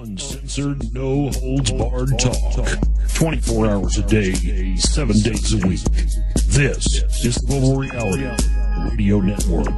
Uncensored, no holds barred talk. 24 hours a day, 7 days a week. This is Global Reality Radio Network.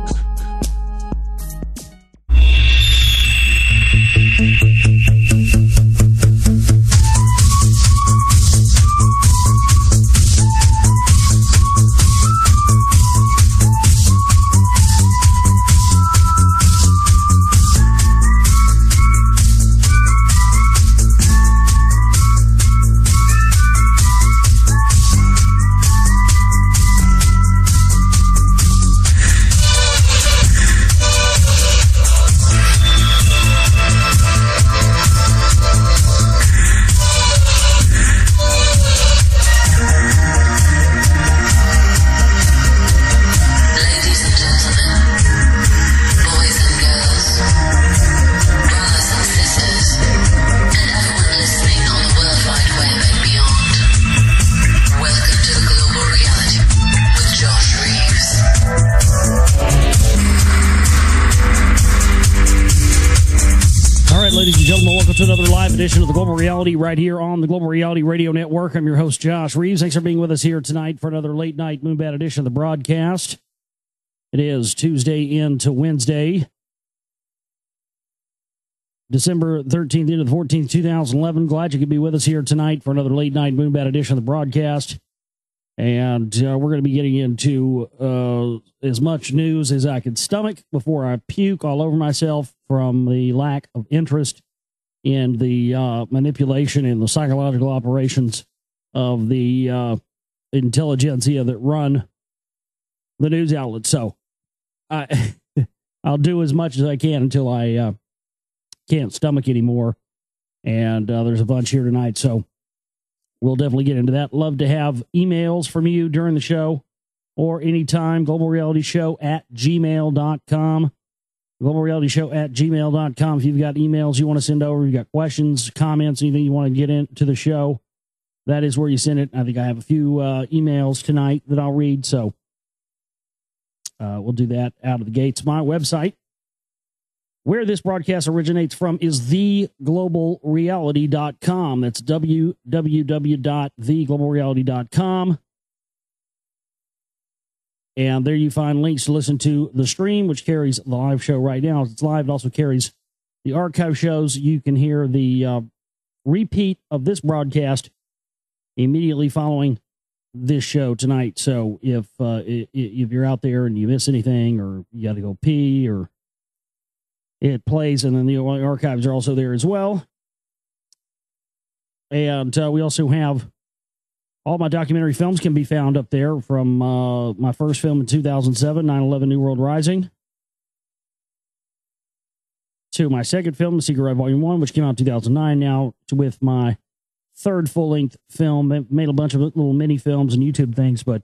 Edition of the Global Reality right here on the Global Reality Radio Network. I'm your host, Josh Reeves. Thanks for being with us here tonight for another late night Moonbat edition of the broadcast. It is Tuesday into Wednesday, December 13th into the 14th, 2011. Glad you could be with us here tonight for another late night Moonbat edition of the broadcast. And we're going to be getting into as much news as I can stomach before I puke all over myself from the lack of interest in the manipulation and the psychological operations of the intelligentsia that run the news outlets. So I'll do as much as I can until I can't stomach anymore. And there's a bunch here tonight, so we'll definitely get into that. Love to have emails from you during the show or anytime. globalrealityshow@gmail.com. globalrealityshow@gmail.com. If you've got emails you want to send over, you've got questions, comments, anything you want to get into the show, that is where you send it. I think I have a few emails tonight that I'll read, so we'll do that out of the gates. My website, where this broadcast originates from, is theglobalreality.com. That's www.theglobalreality.com. And there you find links to listen to the stream, which carries the live show right now. It's live. It also carries the archive shows. You can hear the repeat of this broadcast immediately following this show tonight. So if you're out there and you miss anything, or you got to go pee, or it plays, and then the archives are also there as well. And we also have all my documentary films can be found up there, from my first film in 2007, 9/11 New World Rising, to my second film, The Secret Right Volume 1, which came out in 2009, now with my third full-length film. I made a bunch of little mini-films and YouTube things, but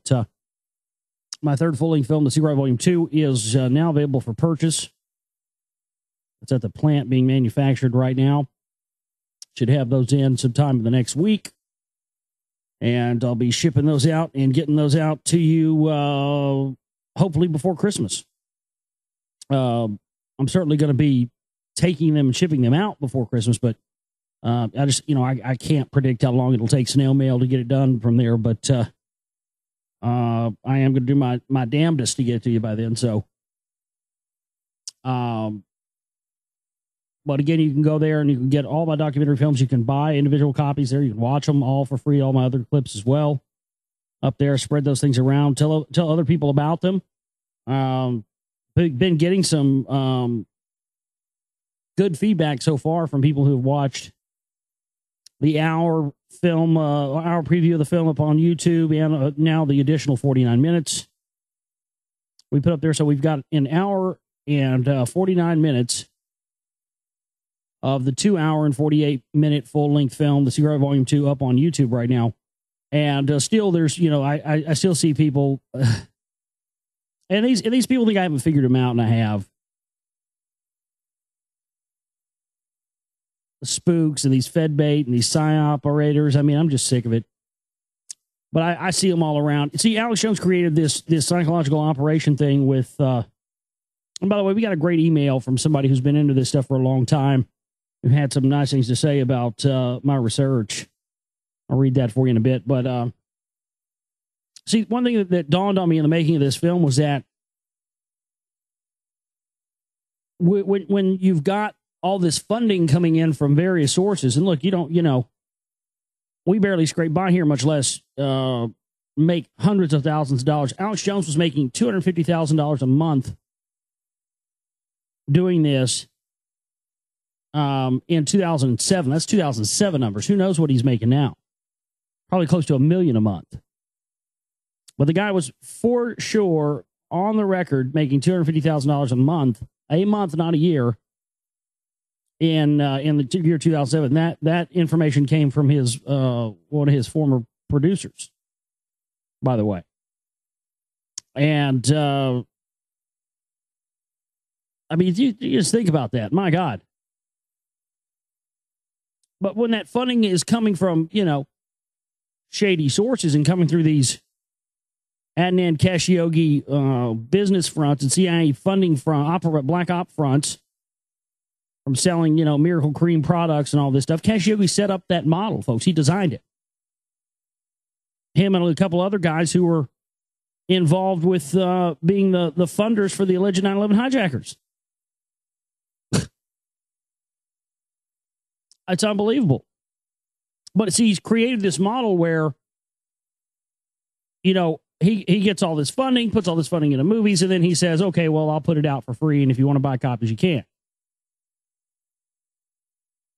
my third full-length film, The Secret Right Volume 2, is now available for purchase. It's at the plant being manufactured right now. Should have those in sometime in the next week. And I'll be shipping those out and getting those out to you hopefully before Christmas. I'm certainly going to be taking them and shipping them out before Christmas, but I just, I can't predict how long it'll take snail mail to get it done from there, but I am going to do my damnedest to get it to you by then. So, but again, you can go there and you can get all my documentary films. You can buy individual copies there. You can watch them all for free, all my other clips as well. Up there, spread those things around. Tell other people about them. Been getting some good feedback so far from people who have watched the hour preview of the film up on YouTube, and now the additional 49 minutes we put up there. So we've got an hour and 49 minutes of the 2 hour and 48-minute full-length film, The Secret Volume 2, up on YouTube right now. And still, there's, I still see people, and these people think I haven't figured them out, and I have. The spooks and these fed bait and these PSY operators. I mean, I'm just sick of it. But I see them all around. See, Alex Jones created this psychological operation thing with, and by the way, we got a great email from somebody who's been into this stuff for a long time. who had some nice things to say about my research. I'll read that for you in a bit. But see, one thing that dawned on me in the making of this film was that when you've got all this funding coming in from various sources, and look, we barely scrape by here, much less make hundreds of thousands of dollars. Alex Jones was making $250,000 a month doing this in 2007. That's 2007 numbers. Who knows what he's making now? Probably close to $1 million a month. But the guy was for sure on the record making $250,000 a month, not a year, in the year 2007. That information came from his one of his former producers, by the way. And I mean, you just think about that. My God. But when that funding is coming from, shady sources and coming through these Adnan Khashoggi business fronts and CIA funding from black op fronts from selling, Miracle Cream products and all this stuff, Khashoggi set up that model, folks. He designed it. Him and a couple other guys who were involved with being the funders for the alleged 9/11 hijackers. It's unbelievable. But see, he's created this model where, he gets all this funding, puts all this funding into movies, and then he says, okay, well, I'll put it out for free, and if you want to buy copies, you can.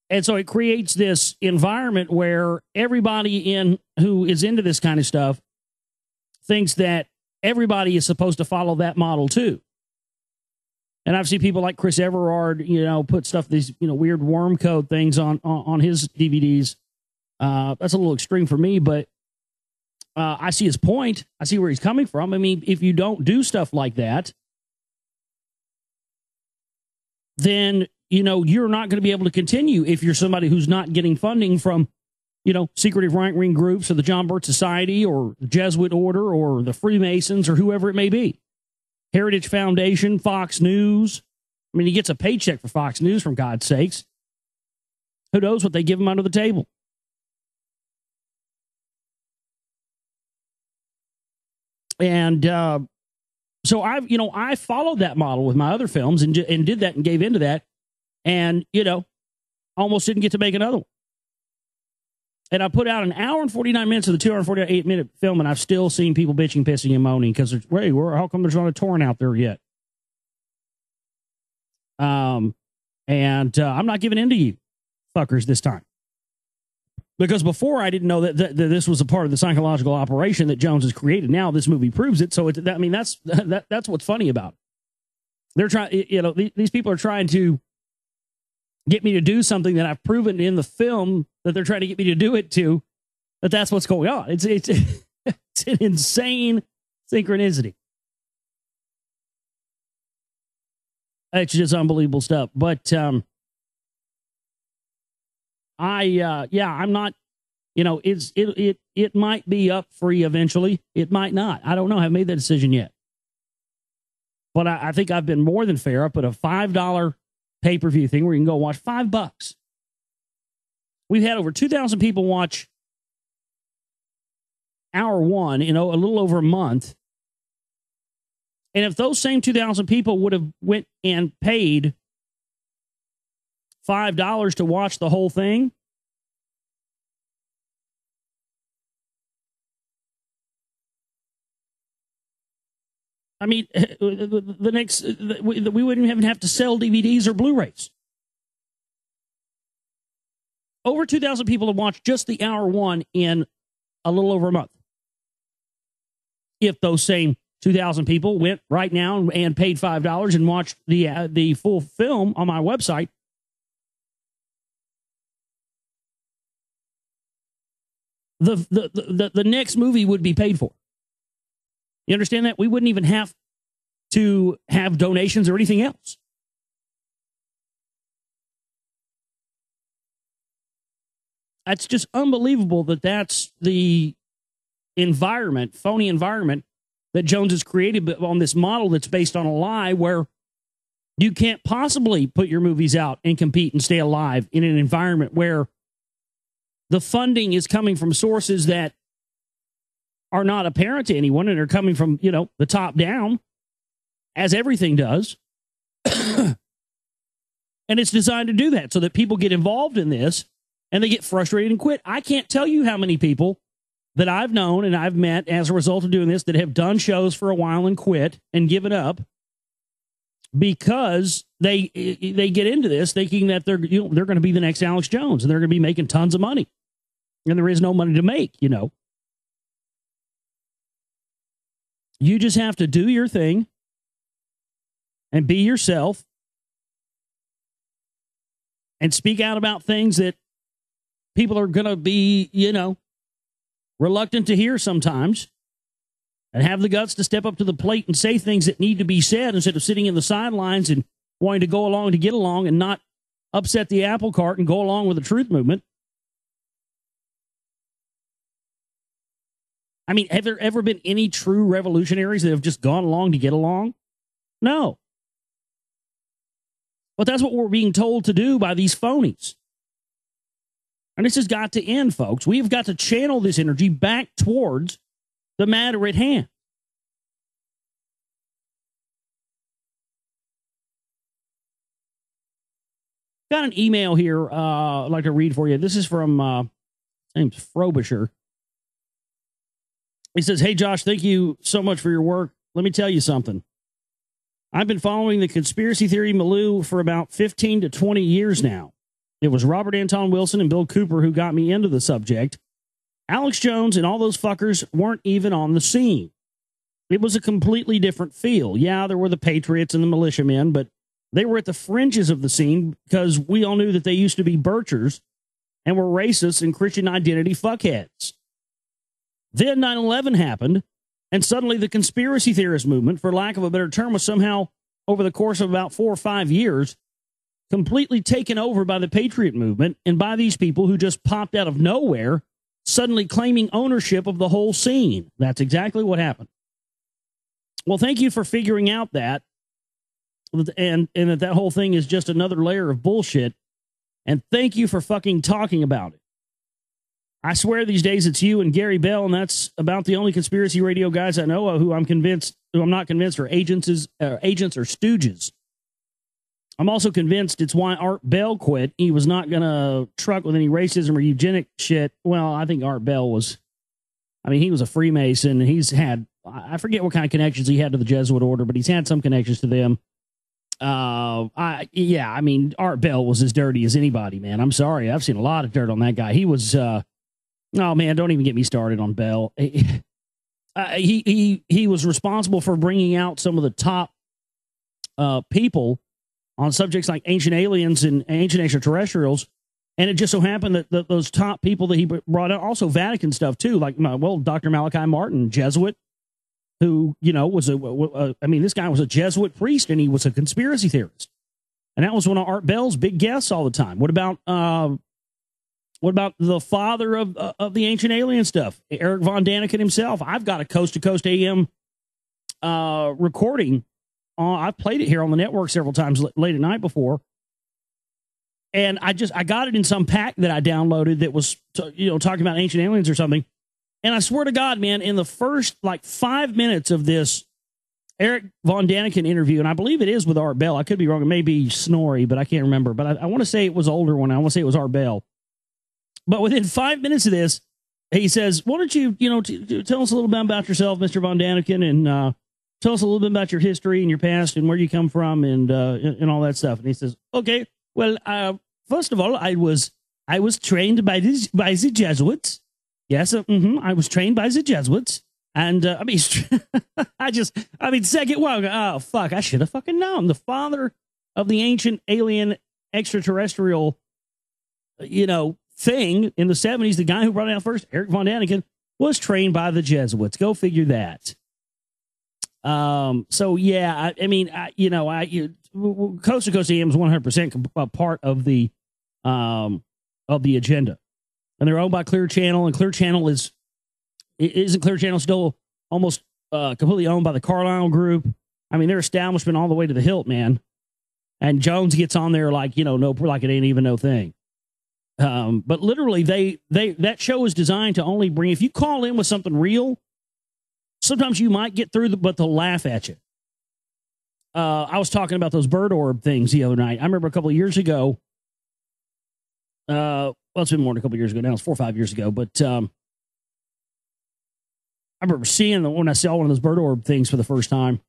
And so it creates this environment where everybody who is into this kind of stuff thinks that everybody is supposed to follow that model too. And I've seen people like Chris Everard, put stuff, these, weird worm code things on his DVDs. That's a little extreme for me, but I see his point. I see where he's coming from. I mean, if you don't do stuff like that, then, you're not going to be able to continue if you're somebody who's not getting funding from, secretive right-wing groups or the John Birch Society or the Jesuit Order or the Freemasons or whoever it may be. Heritage Foundation, Fox News. I mean, he gets a paycheck for Fox News, from God's sakes. Who knows what they give him under the table? And so I followed that model with my other films and did that and gave into that, and almost didn't get to make another one. And I put out an hour and 49 minutes of the 248-minute film, and I've still seen people bitching, pissing, and moaning because, how come there's not a torrent out there yet? And I'm not giving in to you fuckers this time. Because before I didn't know that this was a part of the psychological operation that Jones has created. Now this movie proves it. So that's what's funny about it. They're trying, these people are trying to get me to do something that I've proven in the film that they're trying to get me to do it to. But that's what's going on. It's an insane synchronicity. It's just unbelievable stuff. But I'm not, it might be up free eventually. It might not. I don't know. I haven't made that decision yet. But I think I've been more than fair. I put a $5 pay-per-view thing where you can go watch $5. We've had over 2,000 people watch hour one in a little over a month. And if those same 2,000 people would have went and paid $5 to watch the whole thing, I mean, we wouldn't even have to sell DVDs or Blu-rays. Over 2,000 people have watched just the hour one in a little over a month. If those same 2,000 people went right now and paid $5 and watched the full film on my website, the next movie would be paid for. You understand that? We wouldn't even have to have donations or anything else. It's just unbelievable that that's the environment, phony environment, that Jones has created on this model that's based on a lie where You can't possibly put your movies out and compete and stay alive in an environment where the funding is coming from sources that are not apparent to anyone and are coming from, the top down, as everything does. And it's designed to do that so that people get involved in this and they get frustrated and quit. I can't tell you how many people that I've known and I've met as a result of doing this that have done shows for a while and quit and given up because they get into this thinking that they're going to be the next Alex Jones and they're going to be making tons of money. And there is no money to make, You just have to do your thing and be yourself and speak out about things that people are going to be, reluctant to hear sometimes, and have the guts to step up to the plate and say things that need to be said instead of sitting in the sidelines and wanting to go along to get along and not upset the apple cart and go along with the truth movement. I mean, have there ever been any true revolutionaries that have just gone along to get along? No. But that's what we're being told to do by these phonies. And this has got to end, folks. We've got to channel this energy back towards the matter at hand. Got an email here I'd like to read for you. This is from, his name's Frobisher. He says, "Hey, Josh, thank you so much for your work. Let me tell you something. I've been following the conspiracy theory milieu for about 15 to 20 years now. It was Robert Anton Wilson and Bill Cooper who got me into the subject. Alex Jones and all those fuckers weren't even on the scene. It was a completely different feel. Yeah, there were the patriots and the militiamen, but they were at the fringes of the scene because we all knew that they used to be birchers and were racist and Christian identity fuckheads. Then 9/11 happened, and suddenly the conspiracy theorist movement, for lack of a better term, was somehow, over the course of about 4 or 5 years, completely taken over by the patriot movement and by these people who just popped out of nowhere, suddenly claiming ownership of the whole scene. That's exactly what happened. Well, thank you for figuring out that, and that whole thing is just another layer of bullshit, and thank you for fucking talking about it. I swear these days it's you and Gary Bell, and that's about the only conspiracy radio guys I know of who I'm not convinced are agents or stooges. I'm also convinced it's why Art Bell quit. He was not going to truck with any racism or eugenic shit. Well, I think Art Bell was, he was a Freemason, and he's had, I forget what kind of connections he had to the Jesuit order, but he's had some connections to them. Art Bell was as dirty as anybody, man. I'm sorry. I've seen a lot of dirt on that guy. He was, oh man, don't even get me started on Bell. He was responsible for bringing out some of the top people on subjects like ancient aliens and ancient extraterrestrials, and it just so happened that those top people that he brought out, also Vatican stuff too, like Dr. Malachi Martin, Jesuit, who was this guy was a Jesuit priest and he was a conspiracy theorist, and that was one of Art Bell's big guests all the time. What about the father of the ancient alien stuff, Eric Von Daniken himself? I've got a Coast to Coast AM recording. I've played it here on the network several times late at night before, and I got it in some pack that I downloaded that was talking about ancient aliens or something. And I swear to God, man, in the first 5 minutes of this Eric Von Daniken interview, and I believe it is with Art Bell. I could be wrong. It may be Snorri, but I can't remember. But I want to say it was older one. I want to say it was Art Bell. But within 5 minutes of this, he says, "Why don't you, tell us a little bit about yourself, Mr. Von Daniken, and tell us a little bit about your history and your past and where you come from and all that stuff." And he says, "Okay, well, first of all, I was trained by the Jesuits. Yes, I was trained by the Jesuits, and second, well, oh fuck, I should have fucking known. The father of the ancient alien extraterrestrial, thing in the 70s, the guy who brought it out first, Eric Von Daniken, was trained by the Jesuits. Go figure that." So yeah, Coast to Coast AM is 100% part of the agenda, and they're owned by Clear Channel, and Clear Channel isn't Clear Channel still almost completely owned by the Carlyle Group. Their establishment all the way to the hilt, man. And Jones gets on there like, no, like it ain't even no thing. But literally that show is designed to only bring, if you call in with something real, sometimes you might get through, but they'll laugh at you. I was talking about those bird orb things the other night. I remember a couple of years ago. Well, it's been more than a couple of years ago now. It's 4 or 5 years ago. But I remember seeing when I saw one of those bird orb things for the first time.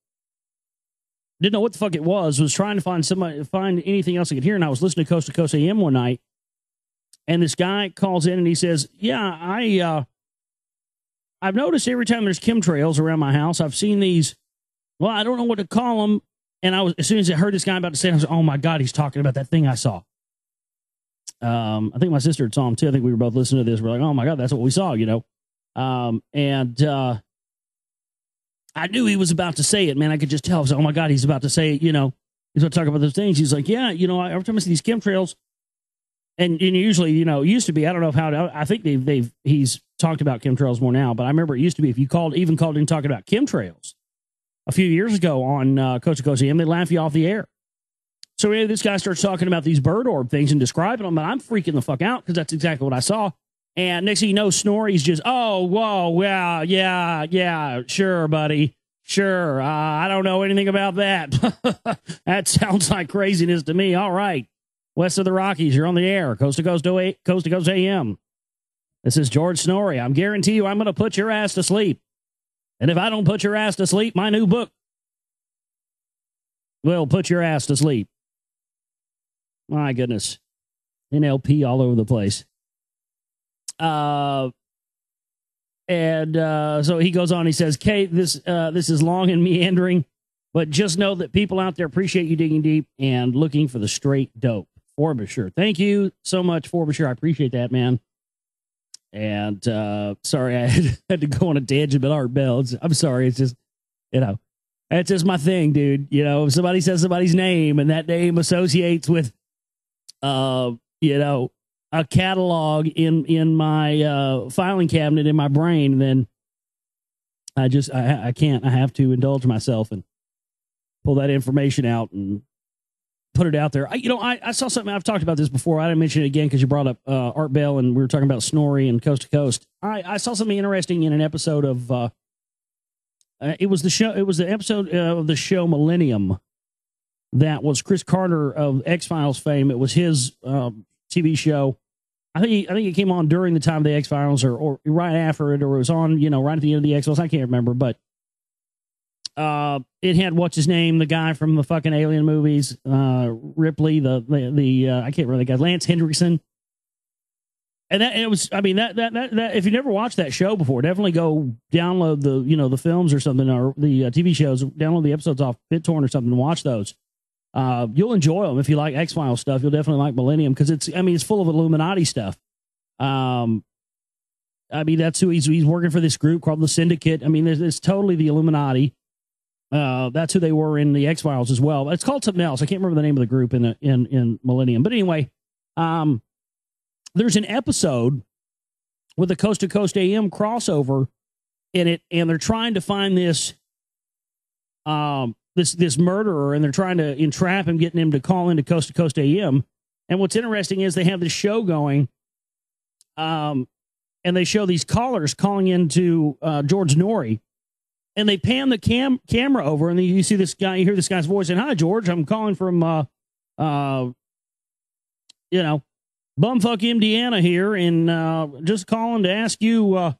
Didn't know what the fuck it was. Was trying to find anything else I could hear. And I was listening to Coast AM one night. And this guy calls in and he says, yeah, I've noticed every time there's chemtrails around my house, I've seen these. Well, I don't know what to call them. And as soon as I heard this guy about to say it, I was like, oh my God, he's talking about that thing I saw. I think my sister saw him too. I think we were both listening to this. We're like, oh my God, that's what we saw, I knew he was about to say it, man. I could just tell. I was like, oh my God, he's about to say it, he's about to talk about those things. He's like, yeah, every time I see these chemtrails, and usually, it used to be, I don't know how, I think he's talked about chemtrails more now, but I remember it used to be if you called in talking about chemtrails a few years ago on Coast to Coast AM, they laugh you off the air. So anyway, this guy starts talking about these bird orb things and describing them, and I'm freaking the fuck out because that's exactly what I saw. And next thing you know, Snorri's just, oh, whoa, yeah, sure, buddy. Sure. I don't know anything about that. That sounds like craziness to me. All right. West of the Rockies, you're on the air. Coast to Coast AM. This is George Snorri. I guarantee you I'm going to put your ass to sleep. And if I don't put your ass to sleep, my new book will put your ass to sleep. My goodness. NLP all over the place. So he goes on, he says, Kate, this is long and meandering, but just know that people out there appreciate you digging deep and looking for the straight dope. Frobisher. Thank you so much, Frobisher. I appreciate that, man. And sorry, I had to go on a tangent about Art Bell. I'm sorry. It's just, it's just my thing, dude. If somebody says somebody's name and that name associates with, a catalog in my filing cabinet in my brain, then I can't. I have to indulge myself and pull that information out and put it out there. I saw something. I've talked about this before. I didn't mention it again because you brought up Art Bell and we were talking about Snorri and Coast to Coast. I saw something interesting in an episode of. It was the episode of the show Millennium. That was Chris Carter of X-Files fame. It was his TV show. I think it came on during the time of the X-Files or right after it, or it was on, right at the end of the X-Files. I can't remember, but it had, what's his name? The guy from the fucking Alien movies, Ripley, the I can't remember the guy, Lance Hendrickson. And that if you never watched that show before, definitely go download the films or something, or the TV shows, download the episodes off BitTorrent or something and watch those. You'll enjoy them. If you like X-Files stuff, you'll definitely like Millennium because it's full of Illuminati stuff. That's who he's working for, this group called the Syndicate. It's totally the Illuminati. That's who they were in the X-Files as well. It's called something else. I can't remember the name of the group in Millennium. But anyway, there's an episode with the Coast to Coast AM crossover in it, and they're trying to find this this murderer, and they're trying to entrap him, getting him to call into Coast to Coast AM. And what's interesting is they have this show going, and they show these callers calling into George Norrie, and they pan the camera over, and then you see this guy, you hear this guy's voice saying, "Hi, George, I'm calling from, bumfuck Indiana here, and just calling to ask you,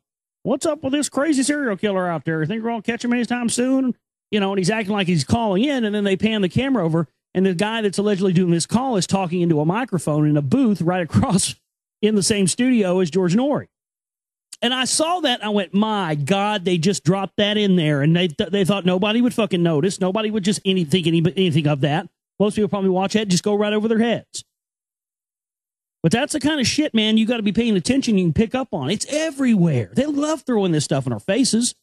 what's up with this crazy serial killer out there? You think we're going to catch him anytime soon?" And he's acting like he's calling in, and then they pan the camera over, and the guy that's allegedly doing this call is talking into a microphone in a booth right across in the same studio as George Norrie. And I saw that, I went, my God, they just dropped that in there, and they thought nobody would fucking notice. Nobody would just think anything of that. Most people probably watch that, just go right over their heads. But that's the kind of shit, man, you got to be paying attention, you can pick up on. It's everywhere. They love throwing this stuff in our faces.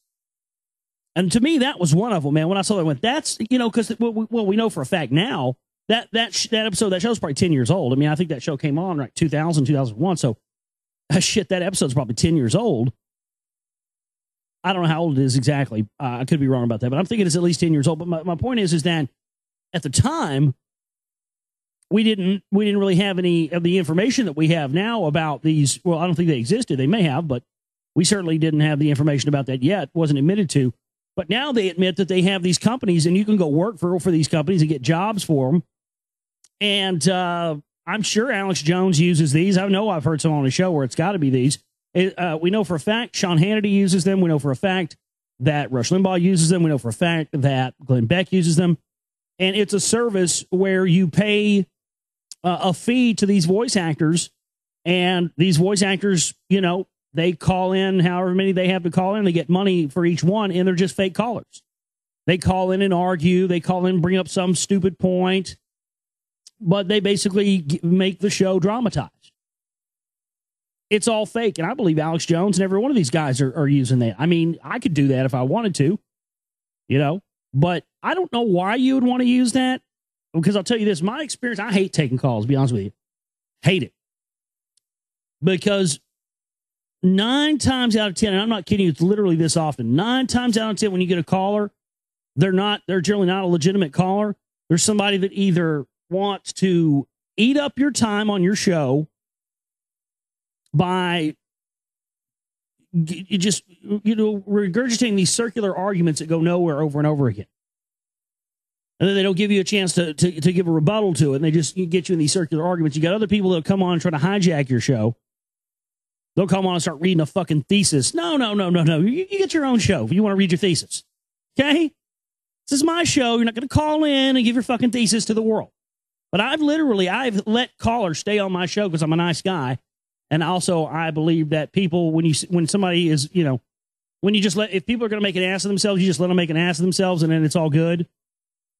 And to me, that was one of them, man. When I saw that, I went, that's, because we know for a fact now that episode, that show's probably 10 years old. I think that show came on like 2000, 2001. So, shit, that episode's probably 10 years old. I don't know how old it is exactly. I could be wrong about that, but I'm thinking it's at least 10 years old. But my point is that at the time, we didn't really have any of the information that we have now about these. Well, I don't think they existed. They may have, but we certainly didn't have the information about that yet. Wasn't admitted to. But now they admit that they have these companies, and you can go work for these companies and get jobs for them. And I'm sure Alex Jones uses these. I know I've heard some on the show where it's got to be these. We know for a fact Sean Hannity uses them. We know for a fact that Rush Limbaugh uses them. We know for a fact that Glenn Beck uses them. And it's a service where you pay a fee to these voice actors, and these voice actors, you know, they call in however many they have to call in. They get money for each one, and they're just fake callers. They call in and argue. They call in and bring up some stupid point, but they basically make the show dramatized. It's all fake, and I believe Alex Jones and every one of these guys are using that. I mean, I could do that if I wanted to, you know, but I don't know why you would want to use that, because I'll tell you this, my experience, I hate taking calls, to be honest with you. Hate it. Because 9 times out of 10, and I'm not kidding you, it's literally this often, 9 times out of 10 when you get a caller, they're generally not a legitimate caller. There's somebody that either wants to eat up your time on your show by just, you know, regurgitating these circular arguments that go nowhere over and over again. And then they don't give you a chance to give a rebuttal to it, and they just get you in these circular arguments. You got other people that come on and try to hijack your show. They'll come on and start reading a fucking thesis. No. You get your own show if you want to read your thesis. Okay? This is my show. You're not going to call in and give your fucking thesis to the world. But I've let callers stay on my show because I'm a nice guy. And also, I believe that people, when somebody is, you know, when you just if people are going to make an ass of themselves, you just let them make an ass of themselves, and then it's all good.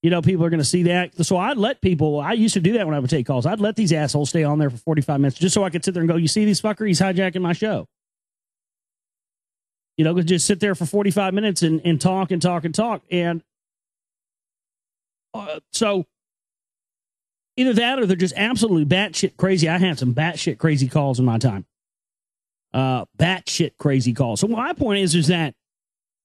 You know, people are going to see that. So I'd let people, I used to do that when I would take calls. I'd let these assholes stay on there for 45 minutes just so I could sit there and go, you see these fucker? He's hijacking my show. You know, just sit there for 45 minutes and talk and talk and talk. And so either that or they're just absolutely batshit crazy. I had some batshit crazy calls in my time. Batshit crazy calls. So my point is that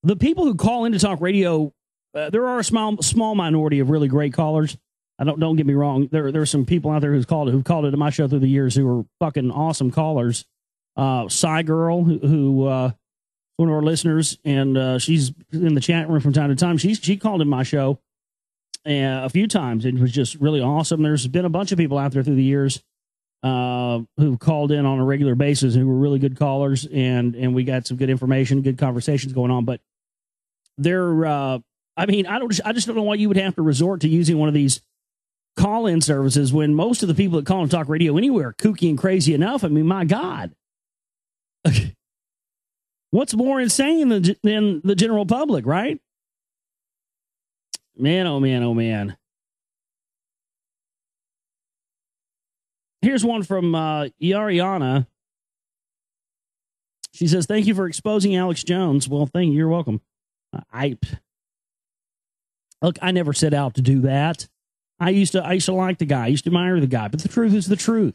the people who call into talk radio, there are a small minority of really great callers. Don't get me wrong. There are some people out there who've called into my show through the years who are fucking awesome callers. Psy Girl, who one of our listeners, and she's in the chat room from time to time. She called in my show a few times. It was just really awesome. There's been a bunch of people out there through the years who've called in on a regular basis who were really good callers, and we got some good information, good conversations going on. But they're I mean, I just don't know why you would have to resort to using one of these call-in services when most of the people that call and talk radio anywhere are kooky and crazy enough. I mean, my God. What's more insane than the general public, right? Man, oh man, oh man. Here's one from Yariana. She says, thank you for exposing Alex Jones. Well, thank you. You're welcome. Look, I never set out to do that. I used to like the guy. I used to admire the guy. But the truth is the truth.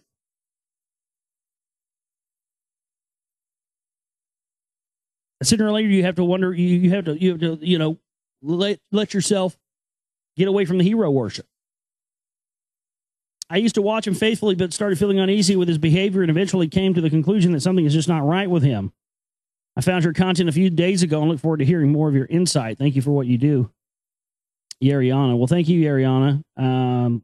Sooner or later, you have to wonder. You have to you know, let yourself get away from the hero worship. I used to watch him faithfully, but started feeling uneasy with his behavior, and eventually came to the conclusion that something is just not right with him. I found your content a few days ago and look forward to hearing more of your insight. Thank you for what you do. Yariana. Well, thank you, Yariana.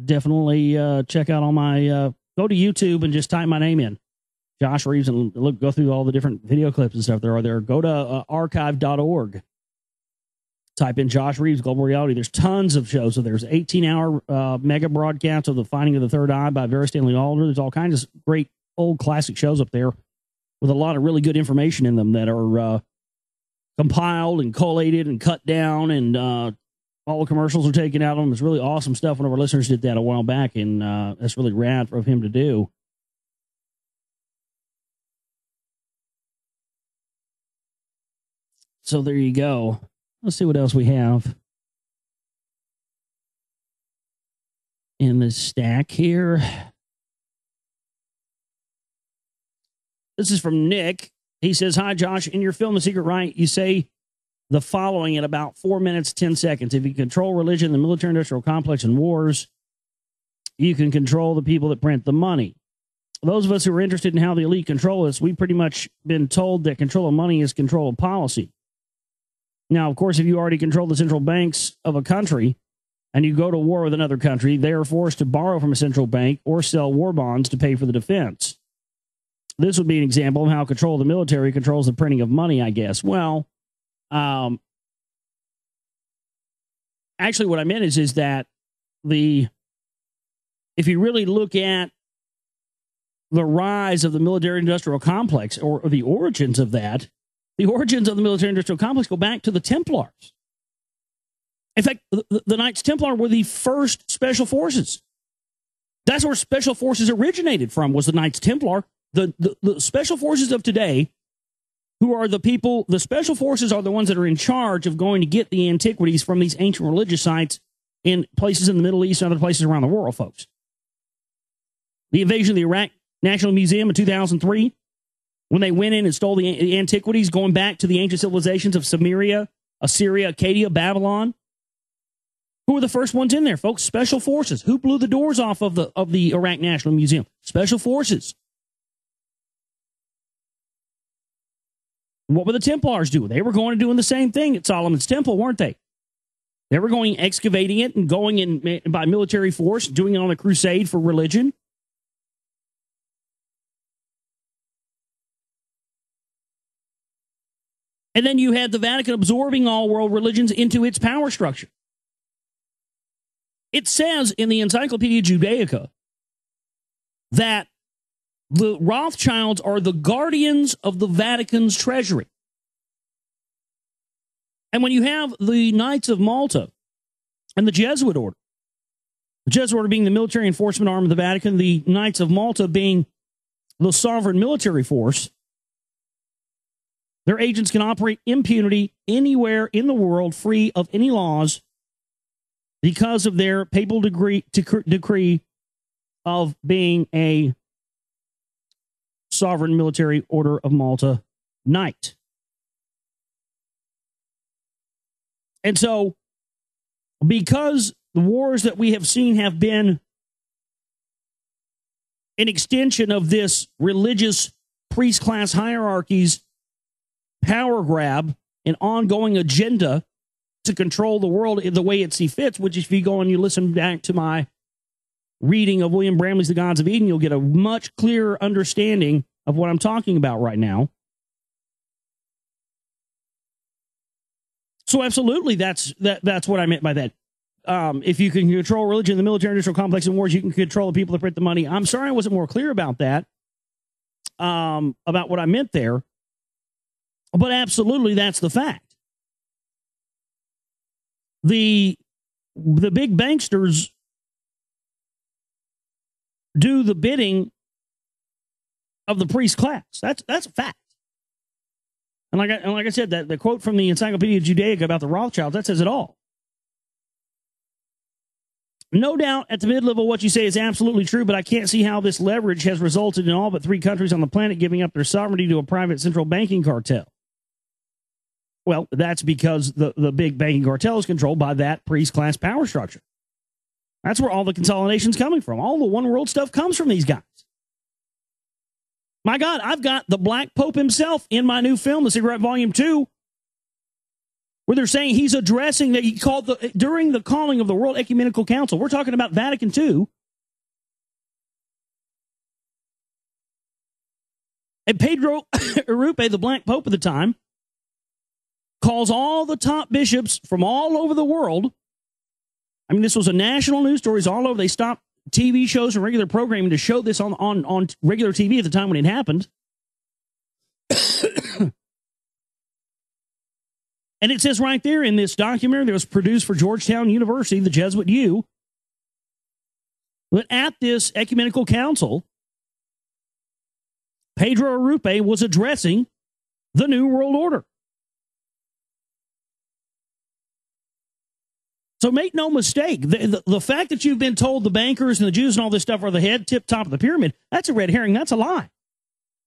Definitely check out all my, go to YouTube and just type my name in, Josh Reeves, and go through all the different video clips and stuff there are there. Go to archive.org. Type in Josh Reeves, Global Reality. There's tons of shows. So there's 18-hour mega broadcast of The Finding of the Third Eye by Vera Stanley Alder. There's all kinds of great old classic shows up there with a lot of really good information in them that are compiled and collated and cut down, and all the commercials are taken out of them. It's really awesome stuff. One of our listeners did that a while back, and that's really rad of him to do. So there you go. Let's see what else we have in the stack here. This is from Nick. He says, hi, Josh. In your film, The Secret Right, you say the following in about 4 minutes, 10 seconds. If you control religion, the military-industrial complex, and wars, you can control the people that print the money. Those of us who are interested in how the elite control us, we've pretty much been told that control of money is control of policy. Now, of course, if you already control the central banks of a country and you go to war with another country, they are forced to borrow from a central bank or sell war bonds to pay for the defense. This would be an example of how control of the military controls the printing of money, I guess. Well, actually, what I meant is that if you really look at the rise of the military-industrial complex, or the origins of that, the origins of the military-industrial complex go back to the Templars. In fact, the Knights Templar were the first special forces. That's where special forces originated from, was the Knights Templar. The special forces of today, who are the people, the special forces are the ones that are in charge of going to get the antiquities from these ancient religious sites in places in the Middle East and other places around the world, folks. The invasion of the Iraq National Museum in 2003, when they went in and stole the antiquities going back to the ancient civilizations of Sumeria, Assyria, Akkadian, Babylon. Who were the first ones in there, folks? Special forces. Who blew the doors off of the Iraq National Museum? Special forces. What were the Templars doing? They were going and doing the same thing at Solomon's Temple, weren't they? They were going, excavating it and going in by military force, doing it on a crusade for religion. And then you had the Vatican absorbing all world religions into its power structure. It says in the Encyclopedia Judaica that the Rothschilds are the guardians of the Vatican's treasury. And when you have the Knights of Malta and the Jesuit order being the military enforcement arm of the Vatican, the Knights of Malta being the sovereign military force, their agents can operate impunity anywhere in the world, free of any laws, because of their papal decree of being a sovereign military order of Malta knight. And so, because the wars that we have seen have been an extension of this religious priest class hierarchy's power grab, an ongoing agenda to control the world in the way it sees fits, which if you go and you listen back to my reading of William Bramley's The Gods of Eden, you'll get a much clearer understanding of what I'm talking about right now. So absolutely, that's what I meant by that. If you can control religion, the military-industrial complex, and wars, you can control the people that print the money. I'm sorry I wasn't more clear about that, about what I meant there. But absolutely, that's the fact. The big banksters do the bidding of the priest class. That's a fact. And like I said, that the quote from the Encyclopedia Judaica about the Rothschilds, that says it all. No doubt at the mid-level what you say is absolutely true, but I can't see how this leverage has resulted in all but 3 countries on the planet giving up their sovereignty to a private central banking cartel. Well, that's because the big banking cartel is controlled by that priest-class power structure. That's where all the consolidation's coming from. All the one world stuff comes from these guys. My God, I've got the Black Pope himself in my new film, The Cigarette Volume 2, where they're saying he's addressing that he called during the calling of the World Ecumenical Council. We're talking about Vatican II. And Pedro Arrupe, the Black Pope at the time, calls all the top bishops from all over the world. I mean, this was a national news story all over. They stopped TV shows and regular programming to show this on regular TV at the time when it happened. And it says right there in this documentary that was produced for Georgetown University, the Jesuit U, that at this ecumenical council, Pedro Arrupe was addressing the New World Order. So make no mistake, the fact that you've been told the bankers and the Jews and all this stuff are the head tip top of the pyramid, that's a red herring. That's a lie.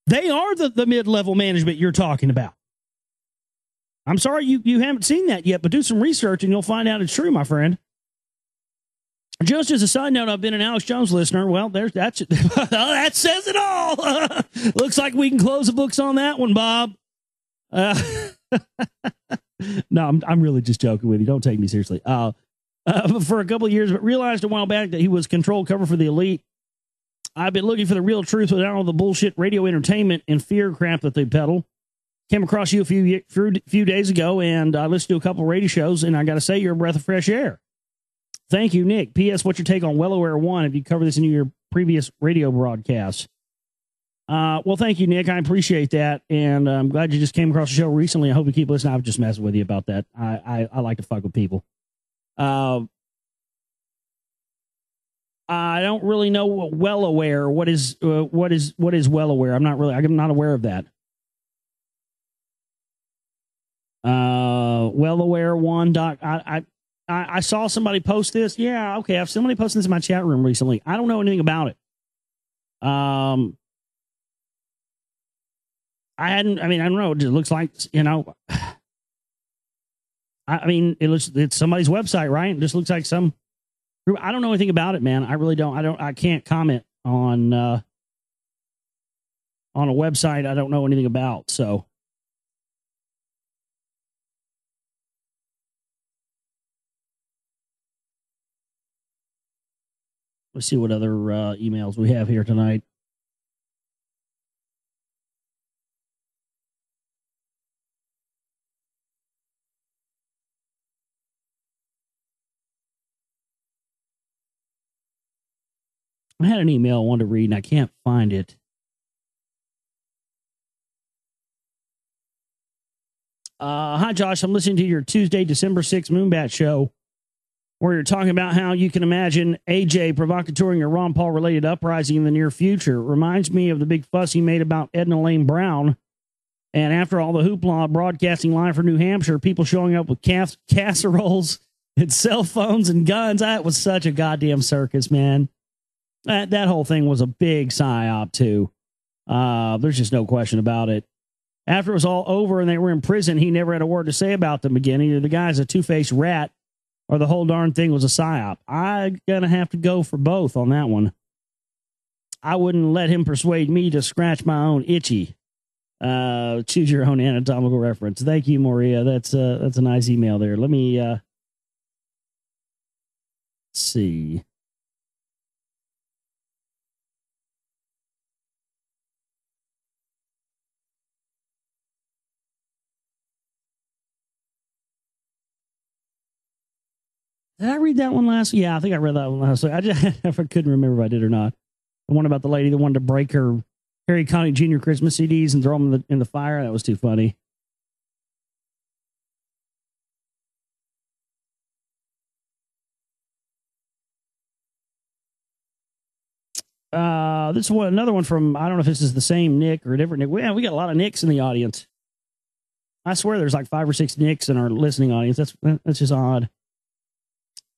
They are the mid-level management you're talking about. I'm sorry you haven't seen that yet, but do some research and you'll find out it's true, my friend. Just as a side note, I've been an Alex Jones listener. Well, that says it all. Looks like we can close the books on that one, Bob. No, I'm really just joking with you. Don't take me seriously. For a couple of years, but realized a while back that he was control cover for the elite. I've been looking for the real truth without all the bullshit radio entertainment and fear crap that they peddle. Came across you a few days ago, and I listened to a couple of radio shows, and I got to say, you're a breath of fresh air. Thank you, Nick. P.S. What's your take on Well Aware 1? Have you covered this in your previous radio broadcasts? Well, thank you, Nick. I appreciate that, and I'm glad you just came across the show recently. I hope you keep listening. I was just messing with you about that. I like to fuck with people. I don't really know what Well Aware. What is Well Aware? I'm not aware of that. Well Aware 1. I saw somebody post this. Yeah, okay. I've somebody posted this in my chat room recently. I don't know anything about it. I don't know. It just looks like, it's somebody's website, right? It just looks like some group. I don't know anything about it, man. I really don't. I can't comment on a website I don't know anything about. So. Let's see what other emails we have here tonight. I had an email I wanted to read, and I can't find it. Hi, Josh. I'm listening to your Tuesday, December 6th Moonbat show, where you're talking about how you can imagine AJ provocateuring a Ron Paul-related uprising in the near future. Reminds me of the big fuss he made about Edna Lane Brown. And after all the hoopla broadcasting live from New Hampshire, people showing up with casseroles and cell phones and guns. That was such a goddamn circus, man. That whole thing was a big psyop, too. There's just no question about it. After it was all over and they were in prison, he never had a word to say about them again. Either the guy's a two-faced rat or the whole darn thing was a psyop. I'm going to have to go for both on that one. I wouldn't let him persuade me to scratch my own itchy. Choose your own anatomical reference. Thank you, Maria. That's a nice email there. Let me see. Did I read that one last? Yeah, I think I read that one last week. I couldn't remember if I did or not. The one about the lady that wanted to break her Harry Connick Jr. Christmas CDs and throw them in the fire. That was too funny. This one, another one from, I don't know if this is the same Nick or a different Nick. We got a lot of Nicks in the audience. I swear there's like 5 or 6 Nicks in our listening audience. That's just odd.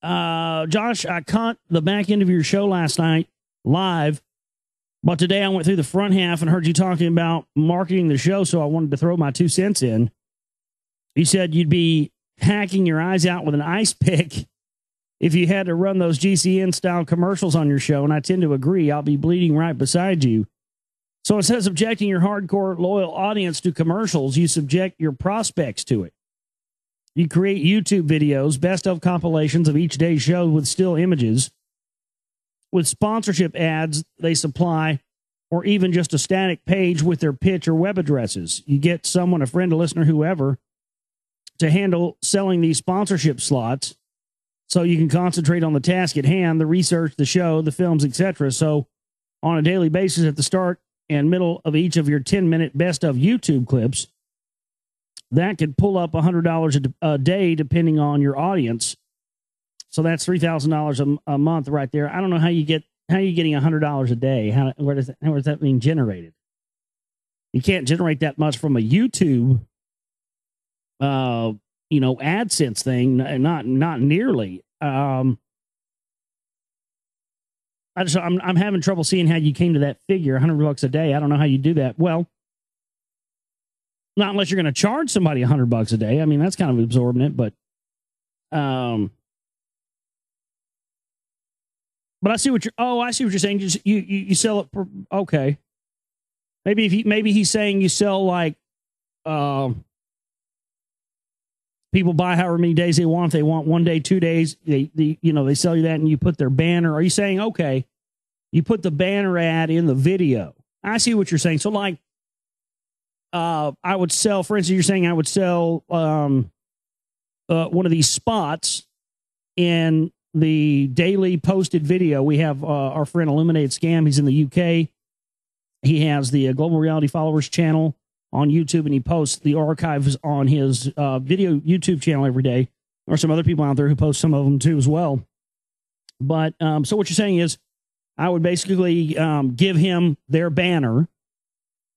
Josh, I caught the back end of your show last night live, but today I went through the front half and heard you talking about marketing the show, so I wanted to throw my 2 cents in. You said you'd be hacking your eyes out with an ice pick if you had to run those GCN-style commercials on your show, and I tend to agree. I'll be bleeding right beside you. So instead of subjecting your hardcore, loyal audience to commercials, you subject your prospects to it. You create YouTube videos, best of compilations of each day's show with still images, with sponsorship ads they supply, or even just a static page with their pitch or web addresses. You get someone, a friend, a listener, whoever, to handle selling these sponsorship slots so you can concentrate on the task at hand, the research, the show, the films, etc. So on a daily basis at the start and middle of each of your 10-minute best of YouTube clips, that could pull up $100 a day depending on your audience. So that's $3,000 a month right there. I don't know how you getting $100 a day. Where does that mean generated? You can't generate that much from a YouTube, AdSense thing. Not nearly. I'm having trouble seeing how you came to that figure, $100 a day. I don't know how you do that. Well, not unless you're going to charge somebody $100 a day. I mean, that's kind of absorbing it, but But I see what you're saying. Just you sell it for, okay. Maybe he's saying you sell like people buy however many days they want. If they want 1 day, 2 days, they sell you that and you put their banner. Are you saying, okay, you put the banner ad in the video? I see what you're saying. So like I would sell, for instance, you're saying I would sell one of these spots in the daily posted video. We have our friend Eliminated Scam. He's in the UK. He has the Global Reality Followers channel on YouTube, and he posts the archives on his video YouTube channel every day. There are some other people out there who post some of them too as well. But so what you're saying is I would basically give him their banner,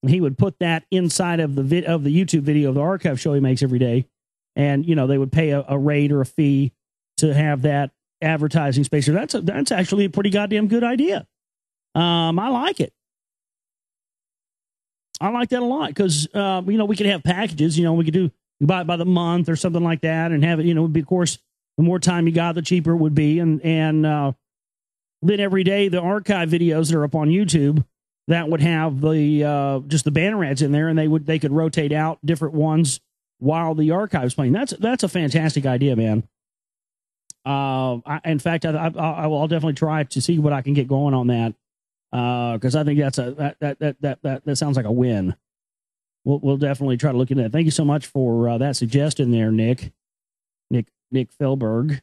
and he would put that inside of the YouTube video of the archive show he makes every day. And, they would pay a rate or a fee to have that advertising space. That's actually a pretty goddamn good idea. I like it. I like that a lot because, we could have packages, we could you buy it by the month or something like that and have it, it would be, of course, the more time you got, the cheaper it would be. And then every day, the archive videos that are up on YouTube, that would have the, just the banner ads in there, and they could rotate out different ones while the archive's playing. That's a fantastic idea, man. In fact, I'll definitely try to see what I can get going on that. Because I think that sounds like a win. We'll definitely try to look into that. Thank you so much for that suggestion there, Nick Felberg.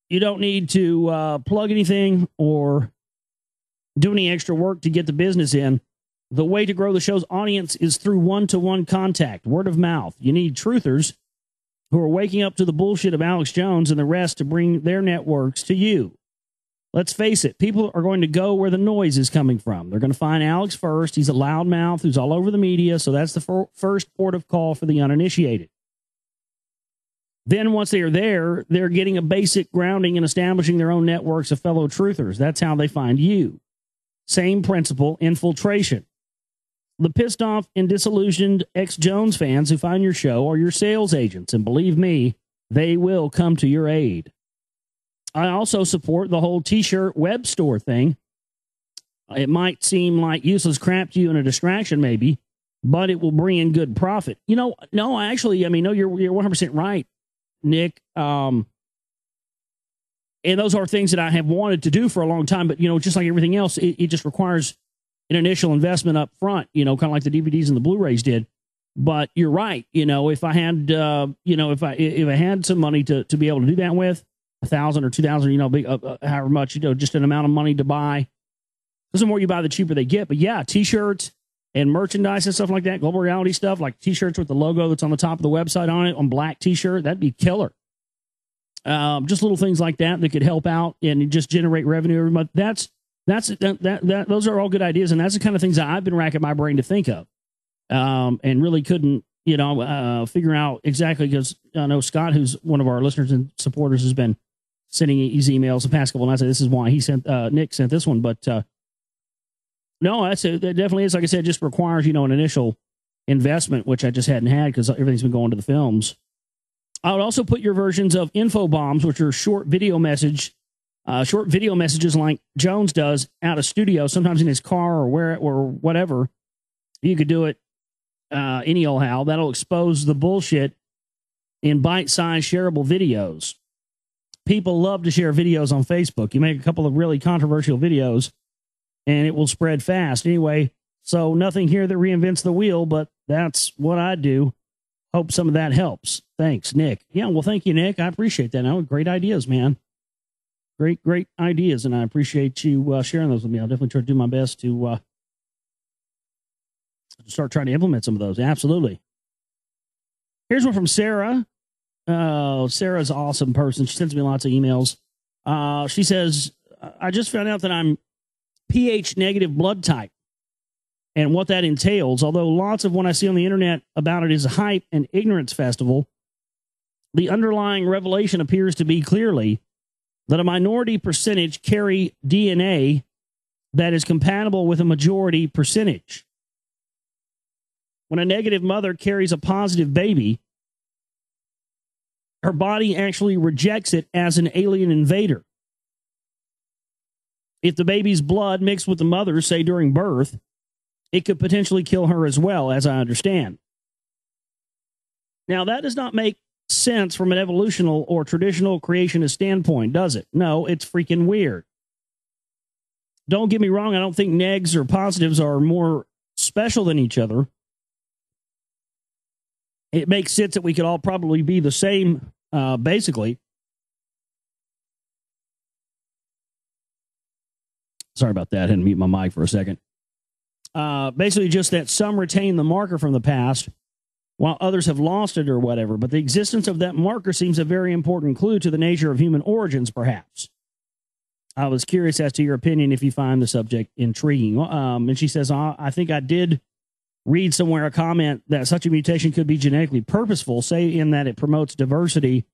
You don't need to plug anything or do any extra work to get the business in. The way to grow the show's audience is through one-to-one contact, word of mouth. You need truthers who are waking up to the bullshit of Alex Jones and the rest to bring their networks to you. Let's face it, people are going to go where the noise is coming from. They're going to find Alex first. He's a loudmouth who's all over the media, so that's the first port of call for the uninitiated. Then once they are there, they're getting a basic grounding and establishing their own networks of fellow truthers. That's how they find you. Same principle, infiltration. The pissed off and disillusioned ex-Jones fans who find your show are your sales agents, and believe me, they will come to your aid. I also support the whole T-shirt web store thing. It might seem like useless crap to you and a distraction maybe, but it will bring in good profit. No, you're 100% right, Nick. And those are things that I have wanted to do for a long time, but, just like everything else, it just requires an initial investment up front, kind of like the DVDs and the Blu-rays did. But you're right. If I had, if I had some money to be able to do that with, $1,000 or $2,000, however much, just an amount of money to buy. The more you buy, the cheaper they get. But yeah, T-shirts and merchandise and stuff like that, global reality stuff, like T-shirts with the logo that's on the top of the website on it, on black T-shirt, that'd be killer. Just little things like that could help out and just generate revenue every month. Those are all good ideas, and that's the kind of things that I've been racking my brain to think of, and really couldn't, figure out exactly, because I know Scott, who's one of our listeners and supporters, has been sending these emails the past couple of nights. This is why he sent Nick sent this one, but no, that definitely is, like I said, just requires an initial investment, which I just hadn't had because everything's been going to the films. I would also put your versions of info bombs, which are short video messages like Jones does out of studio, sometimes in his car or whatever. You could do it any old how. That'll expose the bullshit in bite-sized shareable videos. People love to share videos on Facebook. You make a couple of really controversial videos, and it will spread fast. Anyway, so nothing here that reinvents the wheel, but that's what I do. Hope some of that helps. Thanks, Nick. Yeah, well, thank you, Nick. I appreciate that. No, great ideas, man. Great ideas, and I appreciate you sharing those with me. I'll definitely try to do my best to start trying to implement some of those. Absolutely. Here's one from Sarah. Sarah's an awesome person. She sends me lots of emails. She says, I just found out that I'm pH negative blood type and what that entails. Although lots of what I see on the internet about it is hype and ignorance festival, the underlying revelation appears to be clearly that a minority percentage carry DNA that is compatible with a majority percentage. When a negative mother carries a positive baby, her body actually rejects it as an alien invader. If the baby's blood mixed with the mother's, say during birth, it could potentially kill her as well, as I understand. Now, that does not make sense from an evolutional or traditional creationist standpoint, does it? No, it's freaking weird. Don't get me wrong, I don't think negs or positives are more special than each other. It makes sense that we could all probably be the same, basically. Sorry about that. I had to mute my mic for a second. Basically, just that some retain the marker from the past, while others have lost it or whatever. But the existence of that marker seems a very important clue to the nature of human origins, perhaps. I was curious as to your opinion if you find the subject intriguing. And she says, I think I did read somewhere a comment that such a mutation could be genetically purposeful, say in that it promotes diversity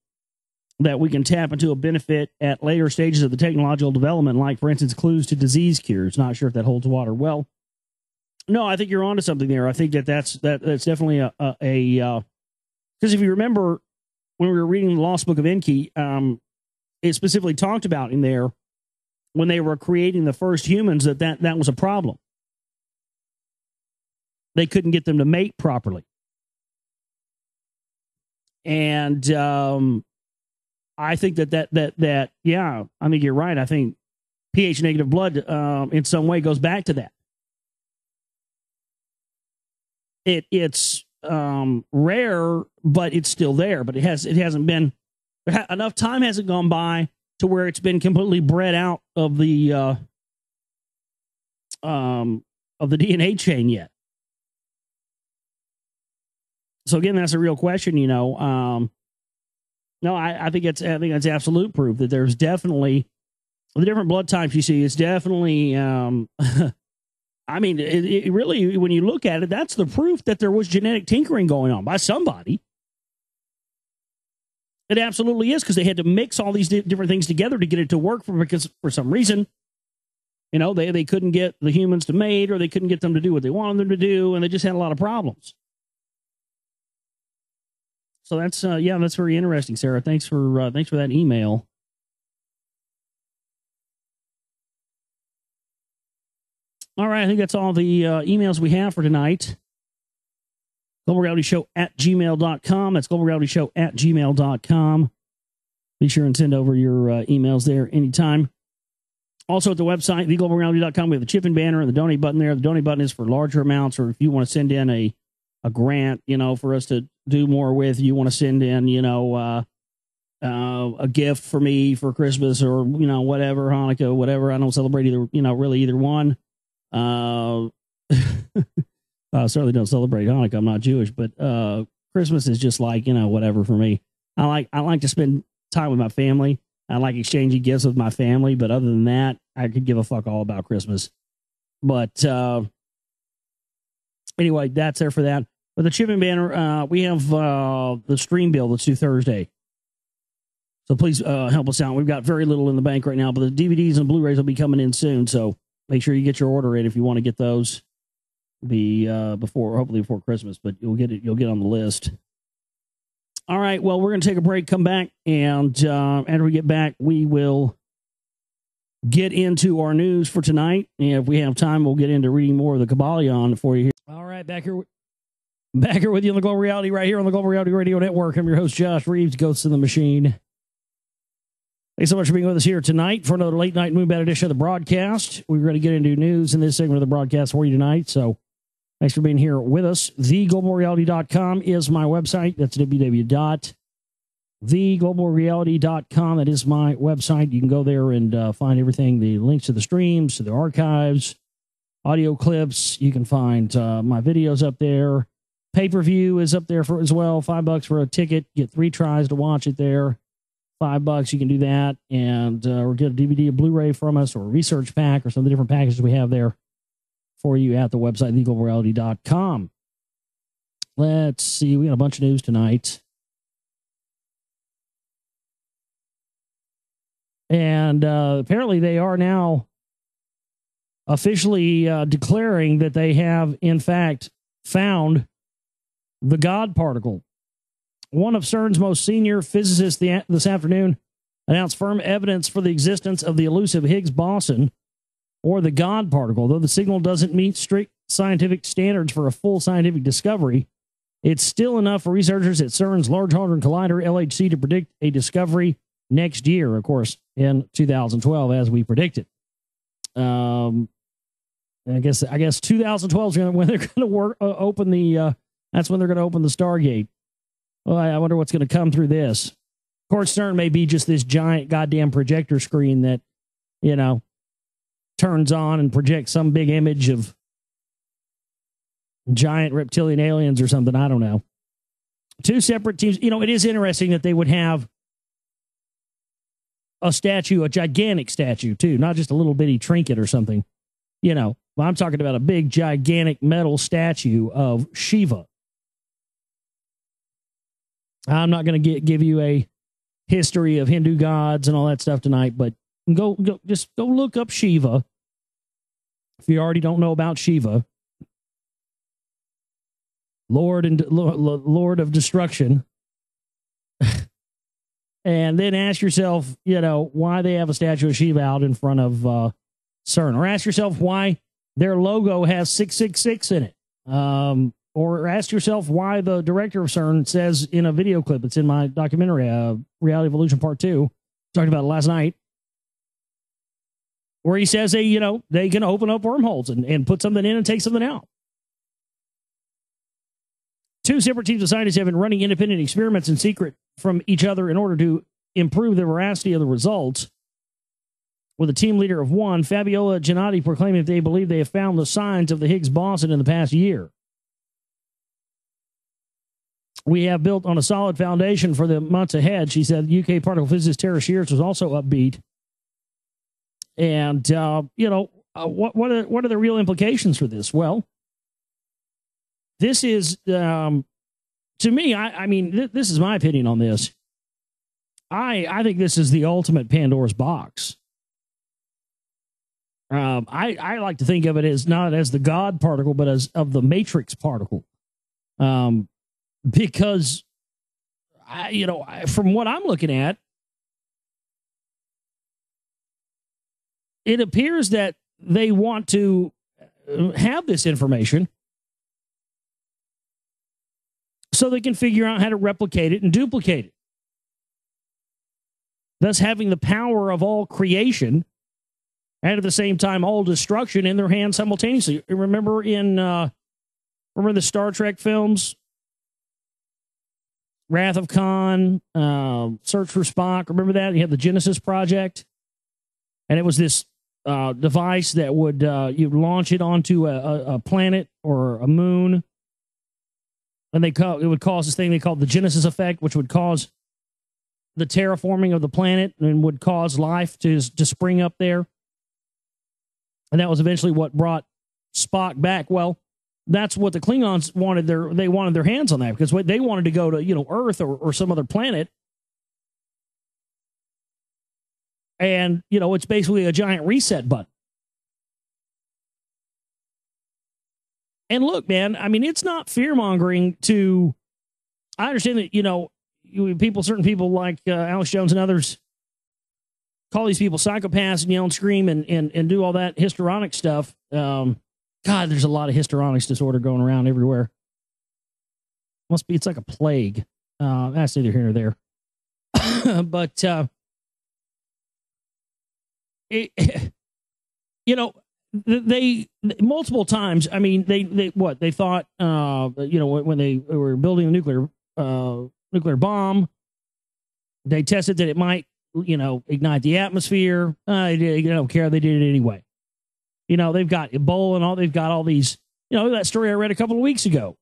that we can tap into a benefit at later stages of the technological development, like, for instance, clues to disease cures. Not sure if that holds water. Well, no, I think you're onto something there. I think that's definitely because if you remember when we were reading the Lost Book of Enki, it specifically talked about in there when they were creating the first humans that was a problem. They couldn't get them to mate properly. And I think that yeah, I think you're right. I think pH negative blood in some way goes back to that. It's rare, but it's still there. But it hasn't been enough time hasn't gone by to where it's been completely bred out of the DNA chain yet. So again, that's a real question, you know. No, I think it's absolute proof that there's definitely the different blood types you see. It's definitely I mean, it really, when you look at it, that's the proof that there was genetic tinkering going on by somebody. It absolutely is, because they had to mix all these different things together to get it to work because for some reason, you know, they couldn't get the humans to mate, or they couldn't get them to do what they wanted them to do, and they just had a lot of problems. So that's yeah, that's very interesting, Sarah. Thanks for that email. All right, I think that's all the emails we have for tonight. GlobalRealityShow@gmail.com. That's GlobalRealityShow@gmail.com. Be sure and send over your emails there anytime. Also at the website, theglobalreality.com, we have the chip and banner and the donate button there. The donate button is for larger amounts, or if you want to send in a grant, you know, for us to do more with. You want to send in, you know, a gift for me for Christmas, or, you know, whatever, Hanukkah, whatever. I don't celebrate either, you know, really either one. I certainly don't celebrate Hanukkah. I'm not Jewish, but Christmas is just like, you know, whatever for me. I like to spend time with my family. I like exchanging gifts with my family, but other than that, I could give a fuck all about Christmas. But anyway, that's there for that. But the chip and banner, we have the stream bill that's due Thursday. So please help us out. We've got very little in the bank right now, but the DVDs and Blu-rays will be coming in soon. So make sure you get your order in if you want to get those. Hopefully before Christmas, but you'll get on the list. All right, well, we're going to take a break, come back, and after we get back, we will get into our news for tonight. And if we have time, we'll get into reading more of the Kabbalion for you here. All right, back here with you on the Global Reality, right here on the Global Reality Radio Network. I'm your host, Josh Reeves, Ghosts in the Machine. Thanks so much for being with us here tonight for another late night Moonbat edition of the broadcast. We're going to get into news in this segment of the broadcast for you tonight, so thanks for being here with us. TheGlobalReality.com is my website. That's www.theglobalreality.com. That is my website. You can go there and find everything, the links to the streams, to the archives, audio clips. You can find my videos up there. Pay-per-view is up there as well. $5 for a ticket. Get 3 tries to watch it there. $5, you can do that. And or get a DVD or Blu-ray from us, or a research pack, or some of the different packages we have there for you at the website, theglobalreality.com. Let's see. We got a bunch of news tonight. And apparently they are now officially declaring that they have, in fact, found the God particle. One of CERN's most senior physicists this afternoon announced firm evidence for the existence of the elusive Higgs boson, or the God particle. Though the signal doesn't meet strict scientific standards for a full scientific discovery, it's still enough for researchers at CERN's Large Hadron Collider, LHC, to predict a discovery next year, of course, in 2012, as we predicted. I guess 2012 is when they're going to open the. That's when they're going to open the Stargate. Well, I wonder what's going to come through this. Of course, CERN may be just this giant goddamn projector screen that, turns on and projects some big image of giant reptilian aliens or something. I don't know. Two separate teams. It is interesting that they would have a statue, a gigantic statue, too, not just a little bitty trinket or something. Well, I'm talking about a big, gigantic metal statue of Shiva. I'm not going to give you a history of Hindu gods and all that stuff tonight, but just go look up Shiva. If you already don't know about Shiva, Lord of Destruction, and then ask yourself, why they have a statue of Shiva out in front of CERN, or ask yourself why their logo has 666 in it, or ask yourself why the director of CERN says in a video clip, it's in my documentary, Reality Evolution Part 2, talked about it last night, where he says they can open up wormholes and put something in and take something out. Two separate teams of scientists have been running independent experiments in secret from each other in order to improve the veracity of the results. With a team leader of one, Fabiola Giannotti, proclaiming that they believe they have found the signs of the Higgs boson in the past year. We have built on a solid foundation for the months ahead, she said. UK particle physicist Tara Shears was also upbeat. And, what are the real implications for this? Well, this is, to me, I mean, this is my opinion on this. I think this is the ultimate Pandora's box. I like to think of it as not as the God particle, but as of the matrix particle. Because, from what I'm looking at, it appears that they want to have this information so they can figure out how to replicate it and duplicate it. Thus having the power of all creation and at the same time all destruction in their hands simultaneously. Remember the Star Trek films? Wrath of Khan, Search for Spock. Remember that? You have the Genesis Project. And it was this device that would you'd launch it onto a planet or a moon, and it would cause this thing they called the Genesis effect, which would cause the terraforming of the planet and would cause life to spring up there. And that was eventually what brought Spock back. Well, that's what the Klingons wanted. They wanted their hands on that because they wanted to go to Earth or some other planet. And, it's basically a giant reset button. And look, man, I mean, it's not fear-mongering I understand that, certain people like Alex Jones and others call these people psychopaths and yell and scream and do all that histrionic stuff. God, there's a lot of histrionics disorder going around everywhere. It's like a plague. That's neither here nor there. But, they multiple times. I mean, they thought, when they were building a nuclear bomb, they tested that it might, ignite the atmosphere. They don't care. They did it anyway. They've got Ebola and all. They've got all these. That story I read a couple of weeks ago.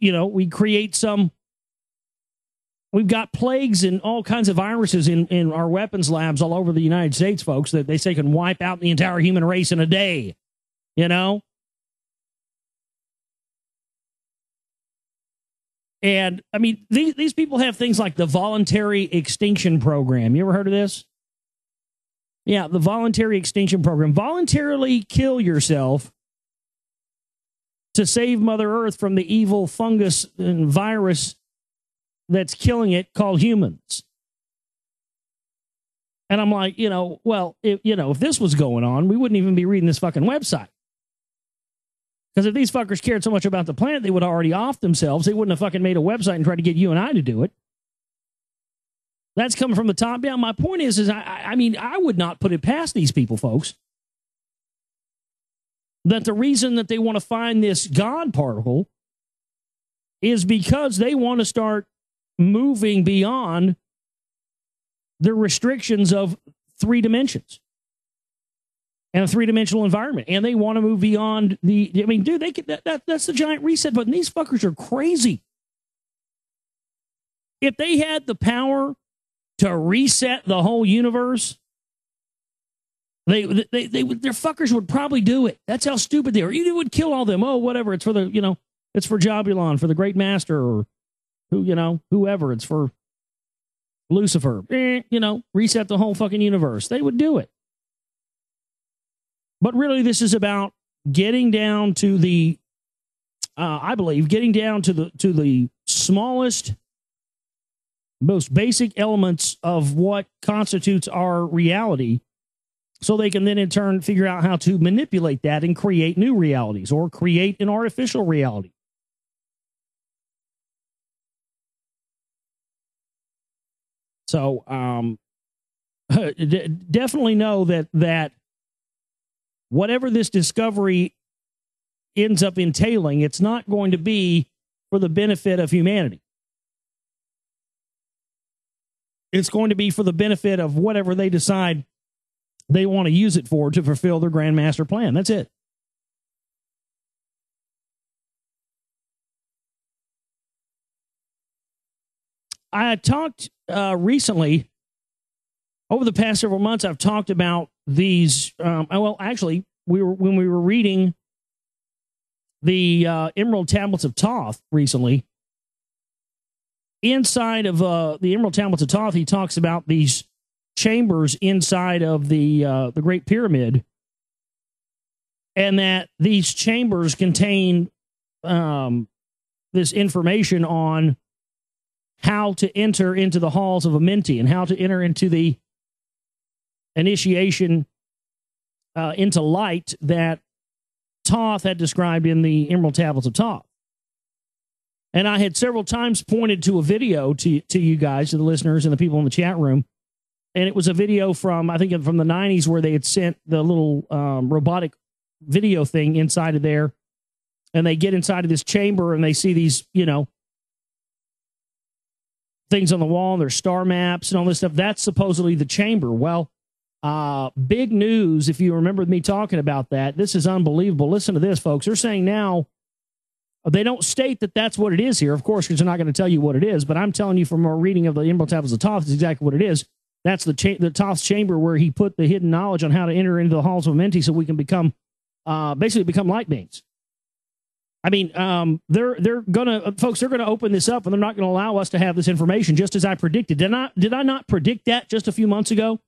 We create some. We've got plagues and all kinds of viruses in our weapons labs all over the United States, folks, that they say can wipe out the entire human race in a day. And, I mean, these people have things like the Voluntary Extinction Program. You ever heard of this? Yeah, the Voluntary Extinction Program. Voluntarily kill yourself to save Mother Earth from the evil fungus and virus that's killing it called humans. And I'm like, well, if this was going on, we wouldn't even be reading this fucking website. Because if these fuckers cared so much about the planet, they would have already offed themselves. They wouldn't have fucking made a website and tried to get you and I to do it. That's coming from the top down. My point is I mean, I would not put it past these people, folks, that the reason that they want to find this God particle is because they want to start moving beyond the restrictions of 3 dimensions and a 3-dimensional environment. And they want to move beyond I mean, dude, that's the giant reset button. These fuckers are crazy. If they had the power to reset the whole universe, their fuckers would probably do it. That's how stupid they are. You would kill all them. Oh, whatever. It's for it's for Jobulon, for the Great Master, or whoever. It's for Lucifer. Reset the whole fucking universe. They would do it. But really, this is about getting down to the, I believe, getting down to the smallest, most basic elements of what constitutes our reality, so they can then in turn figure out how to manipulate that and create new realities or create an artificial reality. So definitely know that whatever this discovery ends up entailing, it's not going to be for the benefit of humanity. It's going to be for the benefit of whatever they decide they want to use it for to fulfill their Grand Master plan. That's it. I talked recently, over the past several months, I've talked about these. Well, actually, when we were reading the Emerald Tablets of Thoth recently, inside of the Emerald Tablets of Thoth, he talks about these chambers inside of the Great Pyramid, and that these chambers contain this information on how to enter into the halls of Amenti and how to enter into the initiation into light that Thoth had described in the Emerald Tablets of Thoth. And I had several times pointed to a video to you guys, to the listeners and the people in the chat room. And it was a video from, I think, from the 90s, where they had sent the little robotic video thing inside of there. And they get inside of this chamber and they see these, things on the wall, and there's star maps and all this stuff. That's supposedly the chamber. Well, big news, if you remember me talking about that. This is unbelievable. Listen to this, folks. They're saying now, they don't state that that's what it is here, of course, because they're not going to tell you what it is. But I'm telling you from our reading of the Emerald Tablets of Thoth, it's exactly what it is. That's the Thoth's chamber, where he put the hidden knowledge on how to enter into the halls of Amenti, so we can become light beings. I mean, they're gonna open this up, and they're not going to allow us to have this information, just as I predicted. Did I not predict that just a few months ago?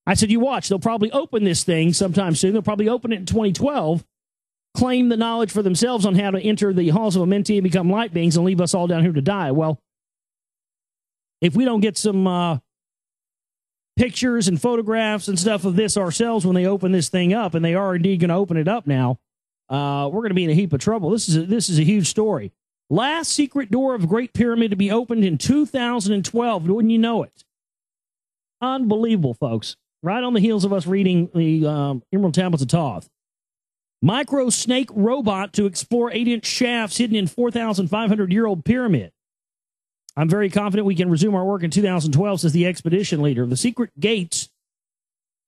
I said, you watch, they'll probably open this thing sometime soon. They'll probably open it in 2012, claim the knowledge for themselves on how to enter the halls of Amenti and become light beings, and leave us all down here to die. Well, if we don't get some pictures and photographs and stuff of this ourselves when they open this thing up, and they are indeed going to open it up now, we're going to be in a heap of trouble. This is a huge story. Last secret door of Great Pyramid to be opened in 2012. Wouldn't you know it? Unbelievable, folks. Right on the heels of us reading the Emerald Tablets of Thoth. Micro snake robot to explore 8-inch shafts hidden in 4,500-year-old pyramid. I'm very confident we can resume our work in 2012, says the expedition leader. The secret gates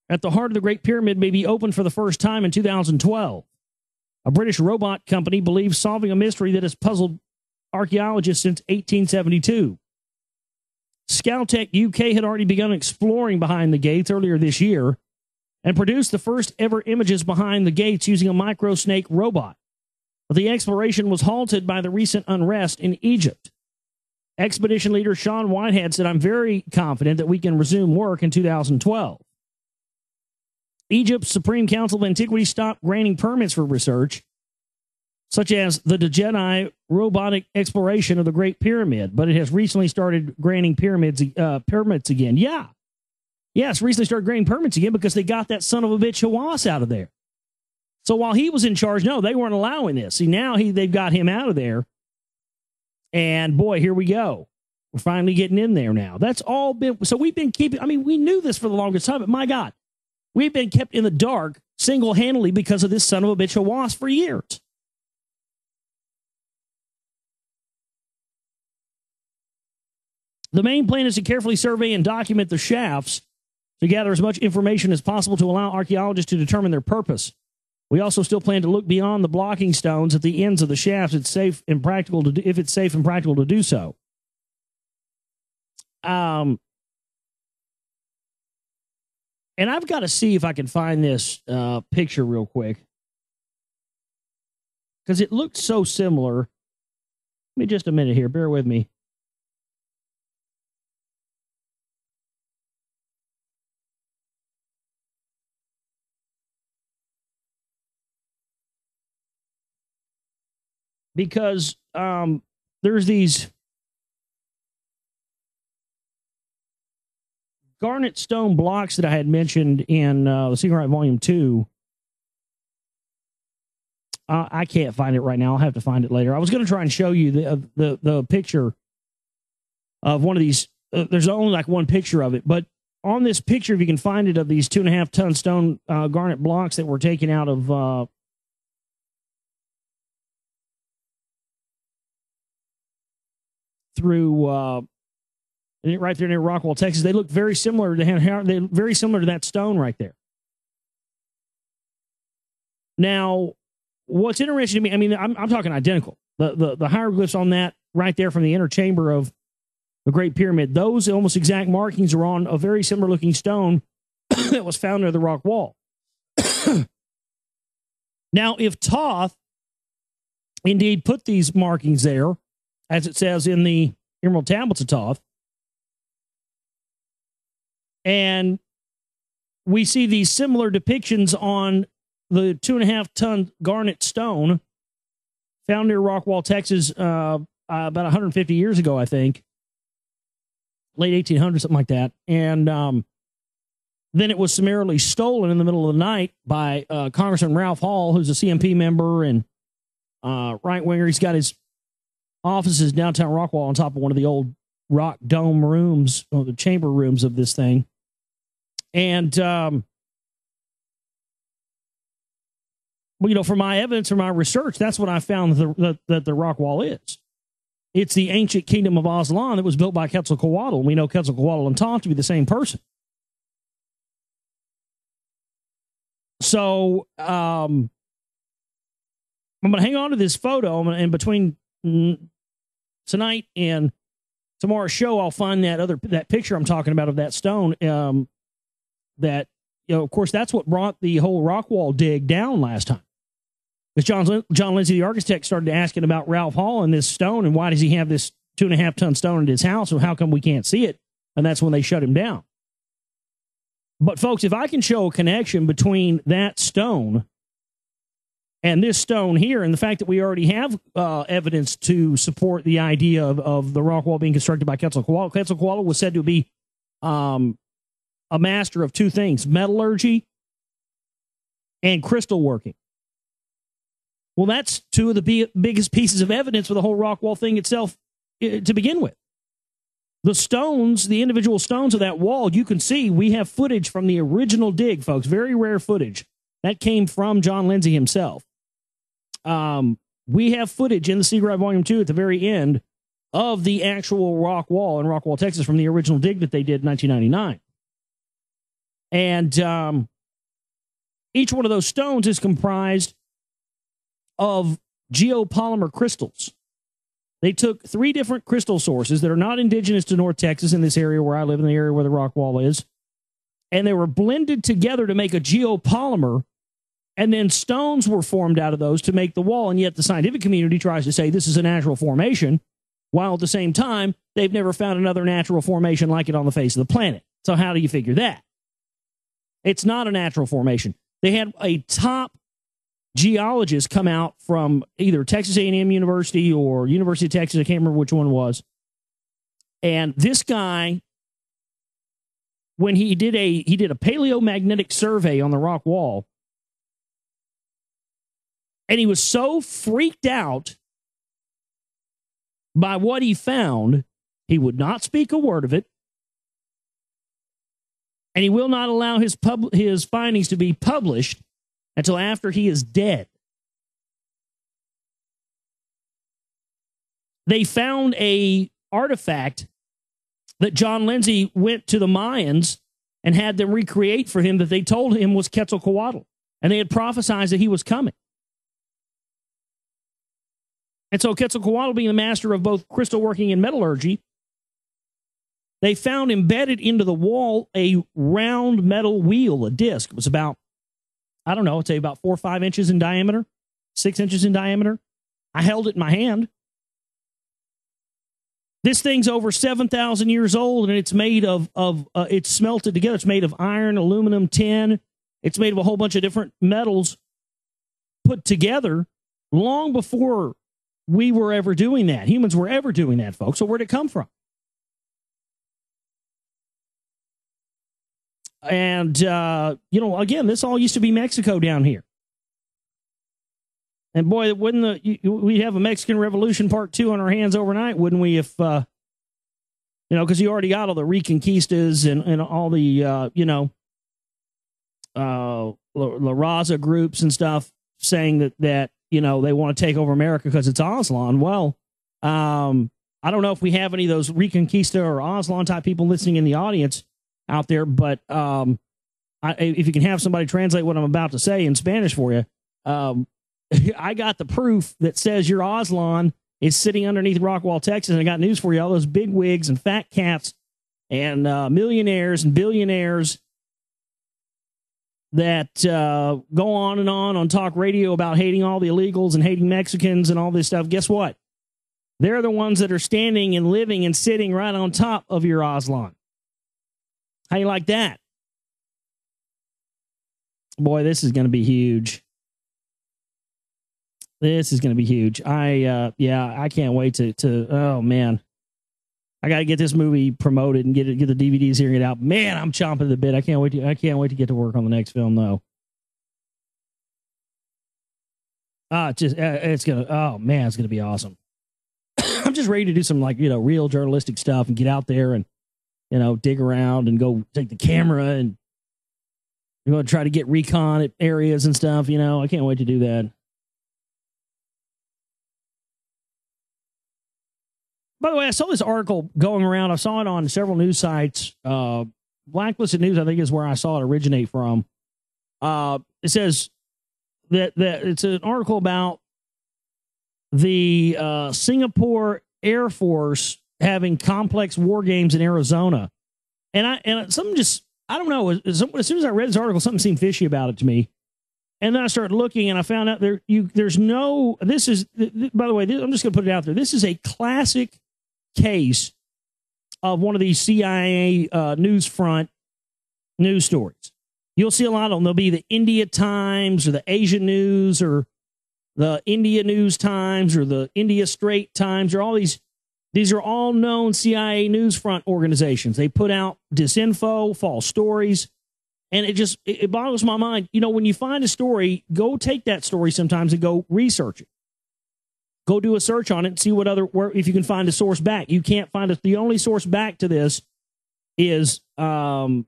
at the heart of the Great Pyramid may be opened for the first time in 2012. A British robot company believes solving a mystery that has puzzled archaeologists since 1872. Scowtech UK had already begun exploring behind the gates earlier this year and produced the first ever images behind the gates using a microsnake robot. But the exploration was halted by the recent unrest in Egypt. Expedition leader Sean Whitehead said, I'm very confident that we can resume work in 2012. Egypt's Supreme Council of Antiquities stopped granting permits for research such as the Dejeni robotic exploration of the Great Pyramid, but it has recently started granting permits again. Yeah. Yes, recently started granting permits again because they got that son of a bitch Hawass out of there. So while he was in charge, no, they weren't allowing this. See, now they've got him out of there. And boy, here we go. We're finally getting in there now. That's all been, so we've been keeping, I mean, we knew this for the longest time, but my God, we've been kept in the dark single-handedly because of this son of a bitch Hawass for years. The main plan is to carefully survey and document the shafts to gather as much information as possible to allow archaeologists to determine their purpose. We also still plan to look beyond the blocking stones at the ends of the shafts if it's safe and practical to do so. And I've got to see if I can find this picture real quick, because it looked so similar. Give me just a minute here. Bear with me. Because there's these garnet stone blocks that I had mentioned in the Secret Right Volume 2. I can't find it right now. I'll have to find it later. I was going to try and show you the picture of one of these. There's only like one picture of it, but on this picture, if you can find it, of these 2.5-ton stone garnet blocks that were taken out of through right there near Rockwall, Texas. They look very similar to that stone right there. Now, what's interesting to me, I mean, I'm talking identical. The hieroglyphs on that right there from the inner chamber of the Great Pyramid, those almost exact markings are on a very similar looking stone that was found near the rock wall. Now, if Thoth indeed put these markings there, as it says in the Emerald Tablets of Thoth, and we see these similar depictions on the 2.5-ton garnet stone found near Rockwall, Texas, about 150 years ago, I think, late 1800s, something like that. And then it was summarily stolen in the middle of the night by Congressman Ralph Hall, who's a CMP member and right-winger. He's got his offices downtown Rockwall on top of one of the old rock dome rooms, or the chamber rooms of this thing. And, well, you know, for my evidence, for my research, that's what I found that the rock wall is. It's the ancient kingdom of Aslan that was built by Quetzalcoatl. And we know Quetzalcoatl and Thoth to be the same person. So, I'm going to hang on to this photo, and between tonight and tomorrow's show, I'll find that picture I'm talking about of that stone. That, you know, of course, that's what brought the whole rock wall dig down last time. Because John Lindsay, the architect, started asking about Ralph Hall and this stone, and why does he have this 2.5-ton stone in his house, and how come we can't see it? And that's when they shut him down. But folks, if I can show a connection between that stone and this stone here, and the fact that we already have evidence to support the idea of the rock wall being constructed by Quetzalcoatl. Quetzalcoatl was said to be a master of two things: metallurgy and crystal working. Well, that's two of the biggest pieces of evidence for the whole rock wall thing itself to begin with. The stones, the individual stones of that wall, you can see we have footage from the original dig, folks. Very rare footage. That came from John Lindsay himself. We have footage in the Secret Right Volume 2 at the very end of the actual rock wall in Rockwall, Texas, from the original dig that they did in 1999. And each one of those stones is comprised of geopolymer crystals. They took 3 different crystal sources that are not indigenous to North Texas, in this area where I live, in the area where the rock wall is, and they were blended together to make a geopolymer, and then stones were formed out of those to make the wall. And yet the scientific community tries to say this is a natural formation, while at the same time they've never found another natural formation like it on the face of the planet. So how do you figure that? It's not a natural formation. They had a top geologists come out from either Texas A&M University or University of Texas. I can't remember which one it was. And this guy, when he did a paleomagnetic survey on the rock wall, and he was so freaked out by what he found, he would not speak a word of it, and he will not allow his findings to be published until after he is dead. They found a artifact that John Lindsay went to the Mayans and had them recreate for him that they told him was Quetzalcoatl, and they had prophesied that he was coming. And so Quetzalcoatl, being the master of both crystal working and metallurgy, they found embedded into the wall a round metal wheel, a disc. It was about, I don't know, I'd say about 4 or 5 inches in diameter, 6 inches in diameter. I held it in my hand. This thing's over 7,000 years old, and it's made of it's smelted together. It's made of iron, aluminum, tin. It's made of a whole bunch of different metals put together long before we were ever doing that. Humans were ever doing that, folks. So where'd it come from? And, again, this all used to be Mexico down here. And boy, wouldn't we'd have a Mexican Revolution Part 2 on our hands overnight, wouldn't we? If, because you already got all the Reconquistas and all the, La Raza groups and stuff saying that they want to take over America because it's Aslan. Well, I don't know if we have any of those Reconquista or Aslan type people listening in the audience out there, but if you can have somebody translate what I'm about to say in Spanish for you, I got the proof that says your Aslan is sitting underneath Rockwall, Texas, and I got news for you. All those big wigs and fat cats and millionaires and billionaires that go on talk radio about hating all the illegals and hating Mexicans and all this stuff. Guess what? They're the ones that are standing and living and sitting right on top of your Aslan. How you like that? Boy, this is going to be huge. This is going to be huge. I can't wait to oh man. I got to get this movie promoted and get the DVDs here and get out. Man, I'm chomping at the bit. I can't wait to get to work on the next film though. It's going to be awesome. I'm just ready to do some real journalistic stuff and get out there and dig around and go take the camera and try to get recon at areas and stuff. I can't wait to do that. By the way, I saw this article going around. I saw it on several news sites. Blacklisted News, I think, is where I saw it originate from. It says that it's an article about the Singapore Air Force having complex war games in Arizona. And something just, I don't know, as soon as I read this article, something seemed fishy about it to me. And then I started looking and I found out there's no, this is, by the way, I'm just going to put it out there. This is a classic case of one of these CIA newsfront news stories. You'll see a lot of them. There'll be the India Times or the Asia News or the India News Times or the India Straight Times or all these. These are all known CIA newsfront organizations. They put out disinfo, false stories, and it boggles my mind. When you find a story, go take that story sometimes and go research it. Go do a search on it and see if you can find a source back. You can't find it. The only source back to this is Brigadier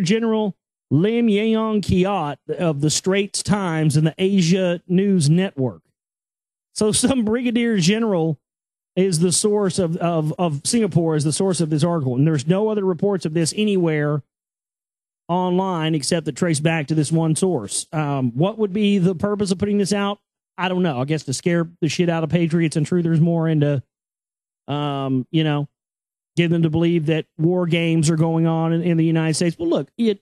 General Lim Yeong Kiat of the Straits Times and the Asia News Network. So some brigadier general is the source of Singapore, is the source of this article. And there's no other reports of this anywhere online except that trace back to this one source. What would be the purpose of putting this out? I don't know. I guess to scare the shit out of patriots and truthers more into, get them to believe that war games are going on in the United States. Well, look, they've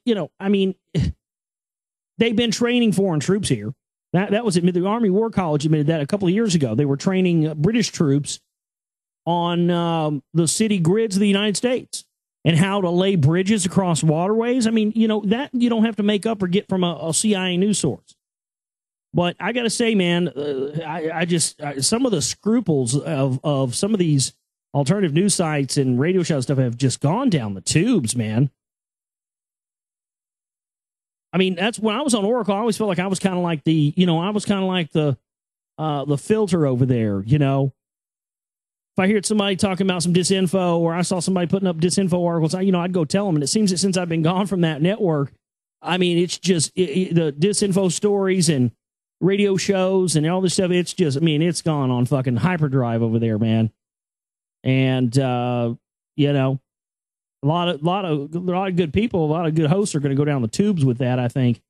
been training foreign troops here. That was admitted. The Army War College admitted that a couple of years ago. They were training British troops on the city grids of the United States. and how to lay bridges across waterways. I mean, you know, that you don't have to make up or get from a CIA news source. But I got to say, man, some of the scruples of some of these alternative news sites and radio show stuff have just gone down the tubes, man. I mean, that's when I was on Oracle. I always felt like I was kind of like the filter over there. You know, if I heard somebody talking about some disinfo, or I saw somebody putting up disinfo articles, I'd go tell them. And it seems that since I've been gone from that network, I mean, it's just the disinfo stories and radio shows and all this stuff. It's just, I mean, it's gone on fucking hyperdrive over there, man. And you know, a lot of good people, a lot of good hosts are going to go down the tubes with that, I think,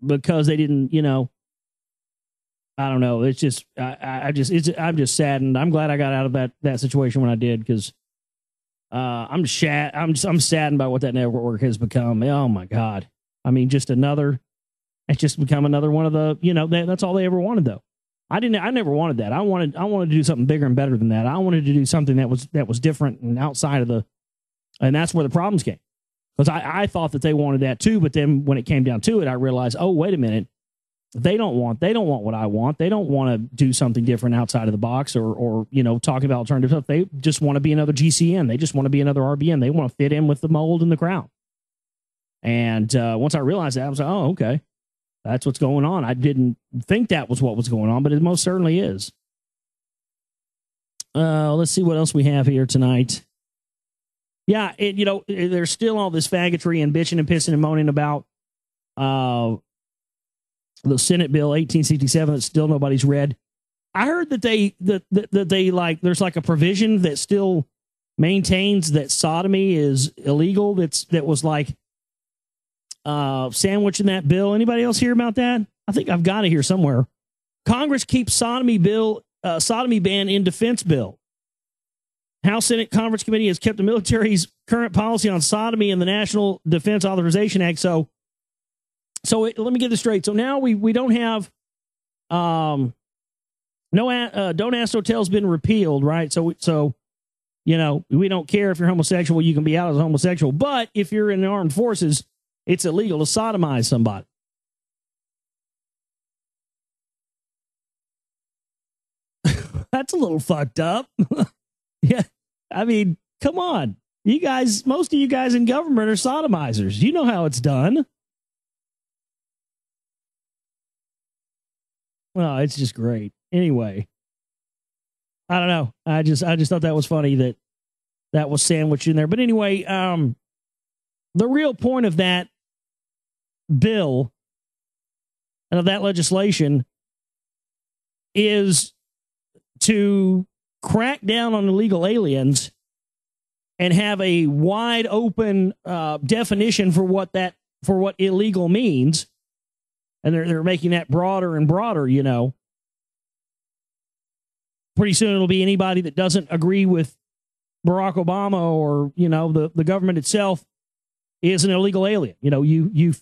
because they didn't, you know, I don't know. It's just, I'm just saddened. I'm glad I got out of that situation when I did, because I'm saddened by what that network has become. Oh my God. I mean, it's just become another one of the, you know, that's all they ever wanted, though. I never wanted that. I wanted to do something bigger and better than that. I wanted to do something that was different and outside of and that's where the problems came. Because I thought that they wanted that too, but then when it came down to it, I realized, oh, wait a minute. They don't want what I want. They don't want to do something different outside of the box or you know, talking about alternative stuff. They just want to be another GCN. They just want to be another RBN. They want to fit in with the mold and the crowd. And once I realized that, I was like, oh, okay. That's what's going on. I didn't think that was what was going on, but it most certainly is. Let's see what else we have here tonight. Yeah, you know, there's still all this faggotry and bitching and pissing and moaning about the Senate Bill 1867 that still nobody's read. I heard that they like, there's like a provision that still maintains that sodomy is illegal. That was like sandwich in that bill. Anybody else hear about that? I think I've got it here somewhere. Congress keeps sodomy ban in defense bill. House Senate Conference Committee has kept the military's current policy on sodomy in the National Defense Authorization Act. So let me get this straight. So now we don't have Don't Ask No Tell's been repealed, right? So you know, we don't care if you're homosexual, you can be out as a homosexual, but if you're in the armed forces, it's illegal to sodomize somebody. That's a little fucked up. Yeah. I mean, come on. You guys, most of you guys in government are sodomizers. You know how it's done. Well, it's just great. Anyway, I don't know. I just thought that was funny that was sandwiched in there. But anyway, the real point of that bill and of that legislation is to crack down on illegal aliens and have a wide open definition for what illegal means. And they're making that broader and broader, you know. Pretty soon it'll be anybody that doesn't agree with Barack Obama or, you know, the government itself is an illegal alien. You know, you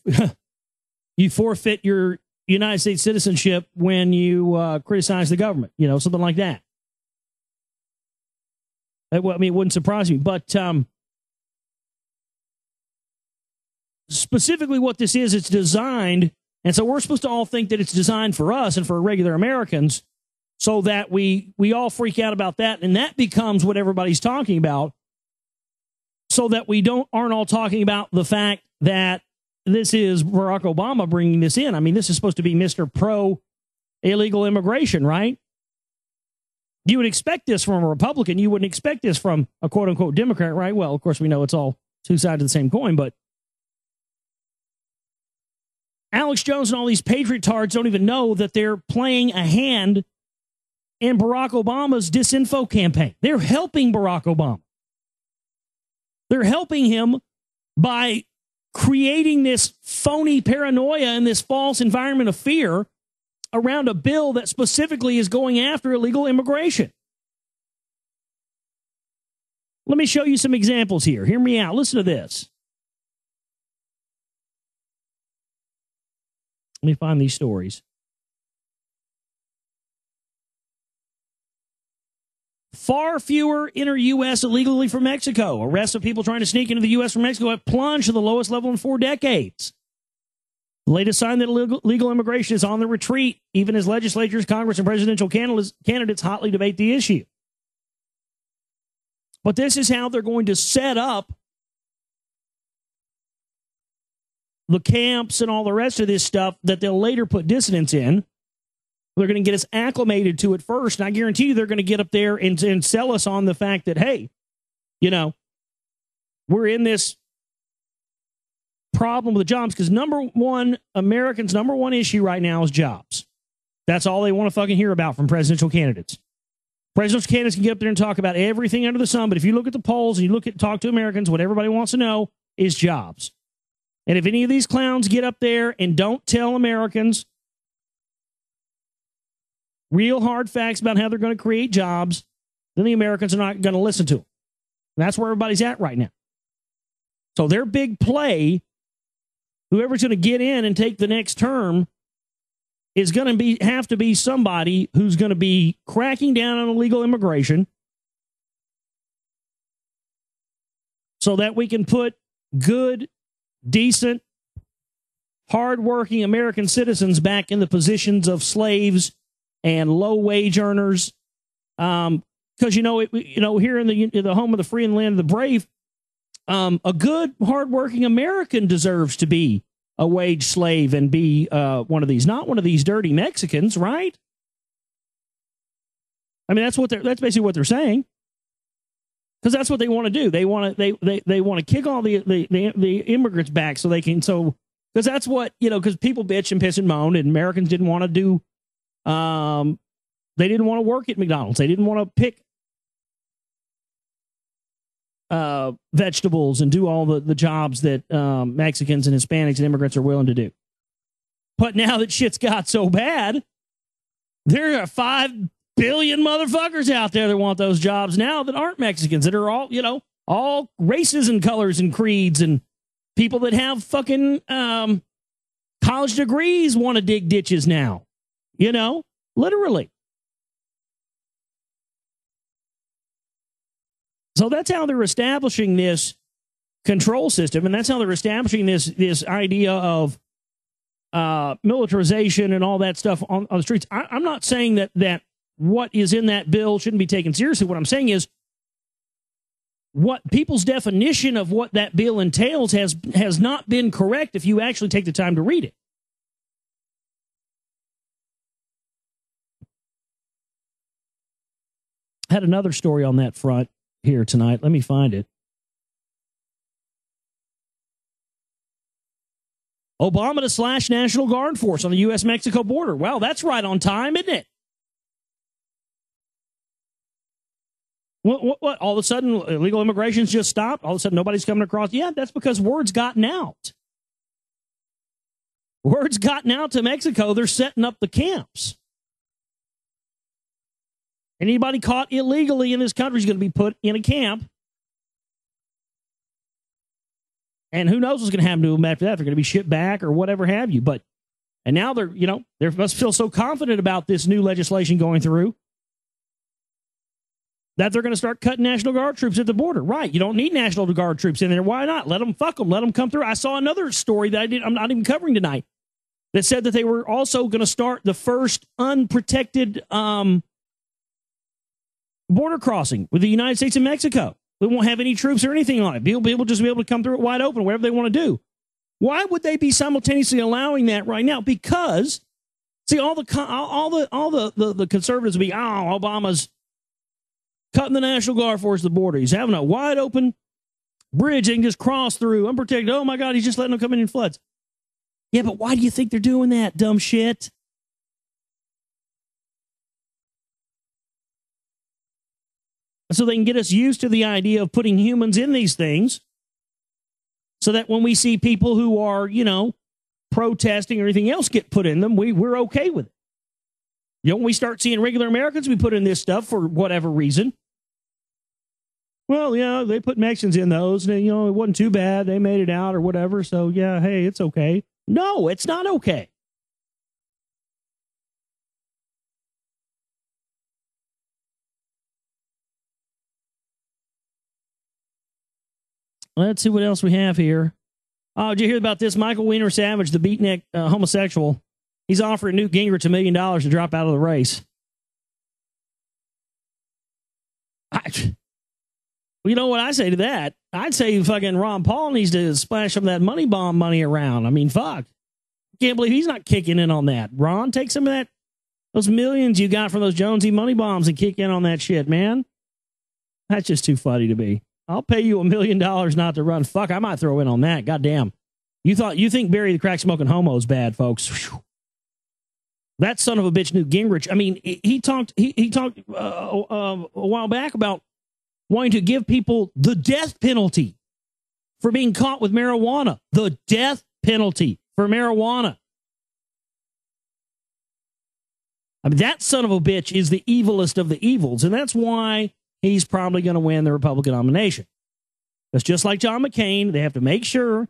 forfeit your United States citizenship when you criticize the government, you know, something like that. I mean, it wouldn't surprise me, but specifically what this is, it's designed, and so we're supposed to all think that it's designed for us and for regular Americans, so that we all freak out about that, and that becomes what everybody's talking about, so that we aren't all talking about the fact that this is Barack Obama bringing this in. I mean, this is supposed to be Mr. Pro illegal immigration, right? You would expect this from a Republican. You wouldn't expect this from a quote unquote Democrat, right? Well, of course, we know it's all two sides of the same coin, but Alex Jones and all these patriotards don't even know that they're playing a hand in Barack Obama's disinfo campaign. They're helping Barack Obama. They're helping him by creating this phony paranoia and this false environment of fear around a bill that specifically is going after illegal immigration. Let me show you some examples here. Hear me out. Listen to this. Let me find these stories. Far fewer enter U.S. illegally from Mexico. Arrests of people trying to sneak into the U.S. from Mexico have plunged to the lowest level in 4 decades. The latest sign that legal immigration is on the retreat, even as legislatures, Congress, and presidential candidates hotly debate the issue. But this is how they're going to set up the camps and all the rest of this stuff that they'll later put dissidents in. They're going to get us acclimated to it first. And I guarantee you they're going to get up there and sell us on the fact that, hey, you know, we're in this problem with the jobs because Americans' number one issue right now is jobs. That's all they want to fucking hear about from presidential candidates. Presidential candidates can get up there and talk about everything under the sun, but if you look at the polls and you talk to Americans, what everybody wants to know is jobs. And if any of these clowns get up there and don't tell Americans real hard facts about how they're going to create jobs, then the Americans are not going to listen to them. And that's where everybody's at right now. So their big play, whoever's going to get in and take the next term, is going to have to be somebody who's going to be cracking down on illegal immigration so that we can put good, decent, hardworking American citizens back in the positions of slaves and low-wage earners. Because, here in the home of the free and land of the brave, a good, hardworking American deserves to be a wage slave and be one of these, not one of these dirty Mexicans, right? I mean, that's basically what they're saying, because that's what they want to do. They want to kick all the immigrants back so they can because that's what because people bitch and piss and moan, and Americans didn't want to do. They didn't want to work at McDonald's. They didn't want to pick vegetables and do all the jobs that Mexicans and Hispanics and immigrants are willing to do. But now that shit's got so bad, there are 5 billion motherfuckers out there that want those jobs now that aren't Mexicans, that are all races and colors and creeds, and people that have fucking college degrees want to dig ditches now. Literally. So that's how they're establishing this control system, and that's how they're establishing this idea of militarization and all that stuff on the streets. I'm not saying that what is in that bill shouldn't be taken seriously. What I'm saying is what people's definition of what that bill entails has not been correct if you actually take the time to read it. I had another story on that front here tonight. Let me find it. Obama to slash National Guard force on the U.S.-Mexico border. Well, that's right on time, isn't it? What? All of a sudden, illegal immigration's just stopped? All of a sudden, nobody's coming across? Yeah, that's because word's gotten out. Word's gotten out to Mexico. They're setting up the camps. Anybody caught illegally in this country is going to be put in a camp. And who knows what's going to happen to them after that. They're going to be shipped back or whatever have you. And now they must feel so confident about this new legislation going through that they're going to start cutting National Guard troops at the border. Right. You don't need National Guard troops in there. Why not? Let them fuck them. Let them come through. I saw another story that I'm not even covering tonight that said that they were also going to start the first unprotected border crossing with the United States and Mexico. We won't have any troops or anything on it. People just be able to come through it wide open, whatever they want to do. Why would they be simultaneously allowing that right now? Because, see, all the conservatives will be, Obama's cutting the National Guard force at the border. He's having a wide open bridge they can just cross through, unprotected. Oh my God, he's just letting them come in floods. Yeah, but why do you think they're doing that, dumb shit? So they can get us used to the idea of putting humans in these things so that when we see people who are, protesting or anything else get put in them, we're okay with it. When we start seeing regular Americans be put in this stuff for whatever reason, well, they put Mexicans in those and, it wasn't too bad. They made it out or whatever. So, yeah, hey, it's okay. No, it's not okay. Let's see what else we have here. Oh, did you hear about this? Michael Wiener Savage, the beatnik homosexual, he's offering Newt Gingrich $1 million to drop out of the race. You know what I say to that? I'd say fucking Ron Paul needs to splash some of that money bomb money around. I mean, fuck. Can't believe he's not kicking in on that. Ron, take some of that, those millions you got from those Jonesy money bombs and kick in on that shit, man. That's just too funny to me. I'll pay you $1 million not to run. Fuck, I might throw in on that. Goddamn. You think Barry the crack smoking homo is bad, folks? Whew. That son of a bitch, Newt Gingrich. I mean, he talked a while back about wanting to give people the death penalty for being caught with marijuana. The death penalty for marijuana. I mean, that son of a bitch is the evilest of the evils, and that's why he's probably going to win the Republican nomination. Because just like John McCain, they have to make sure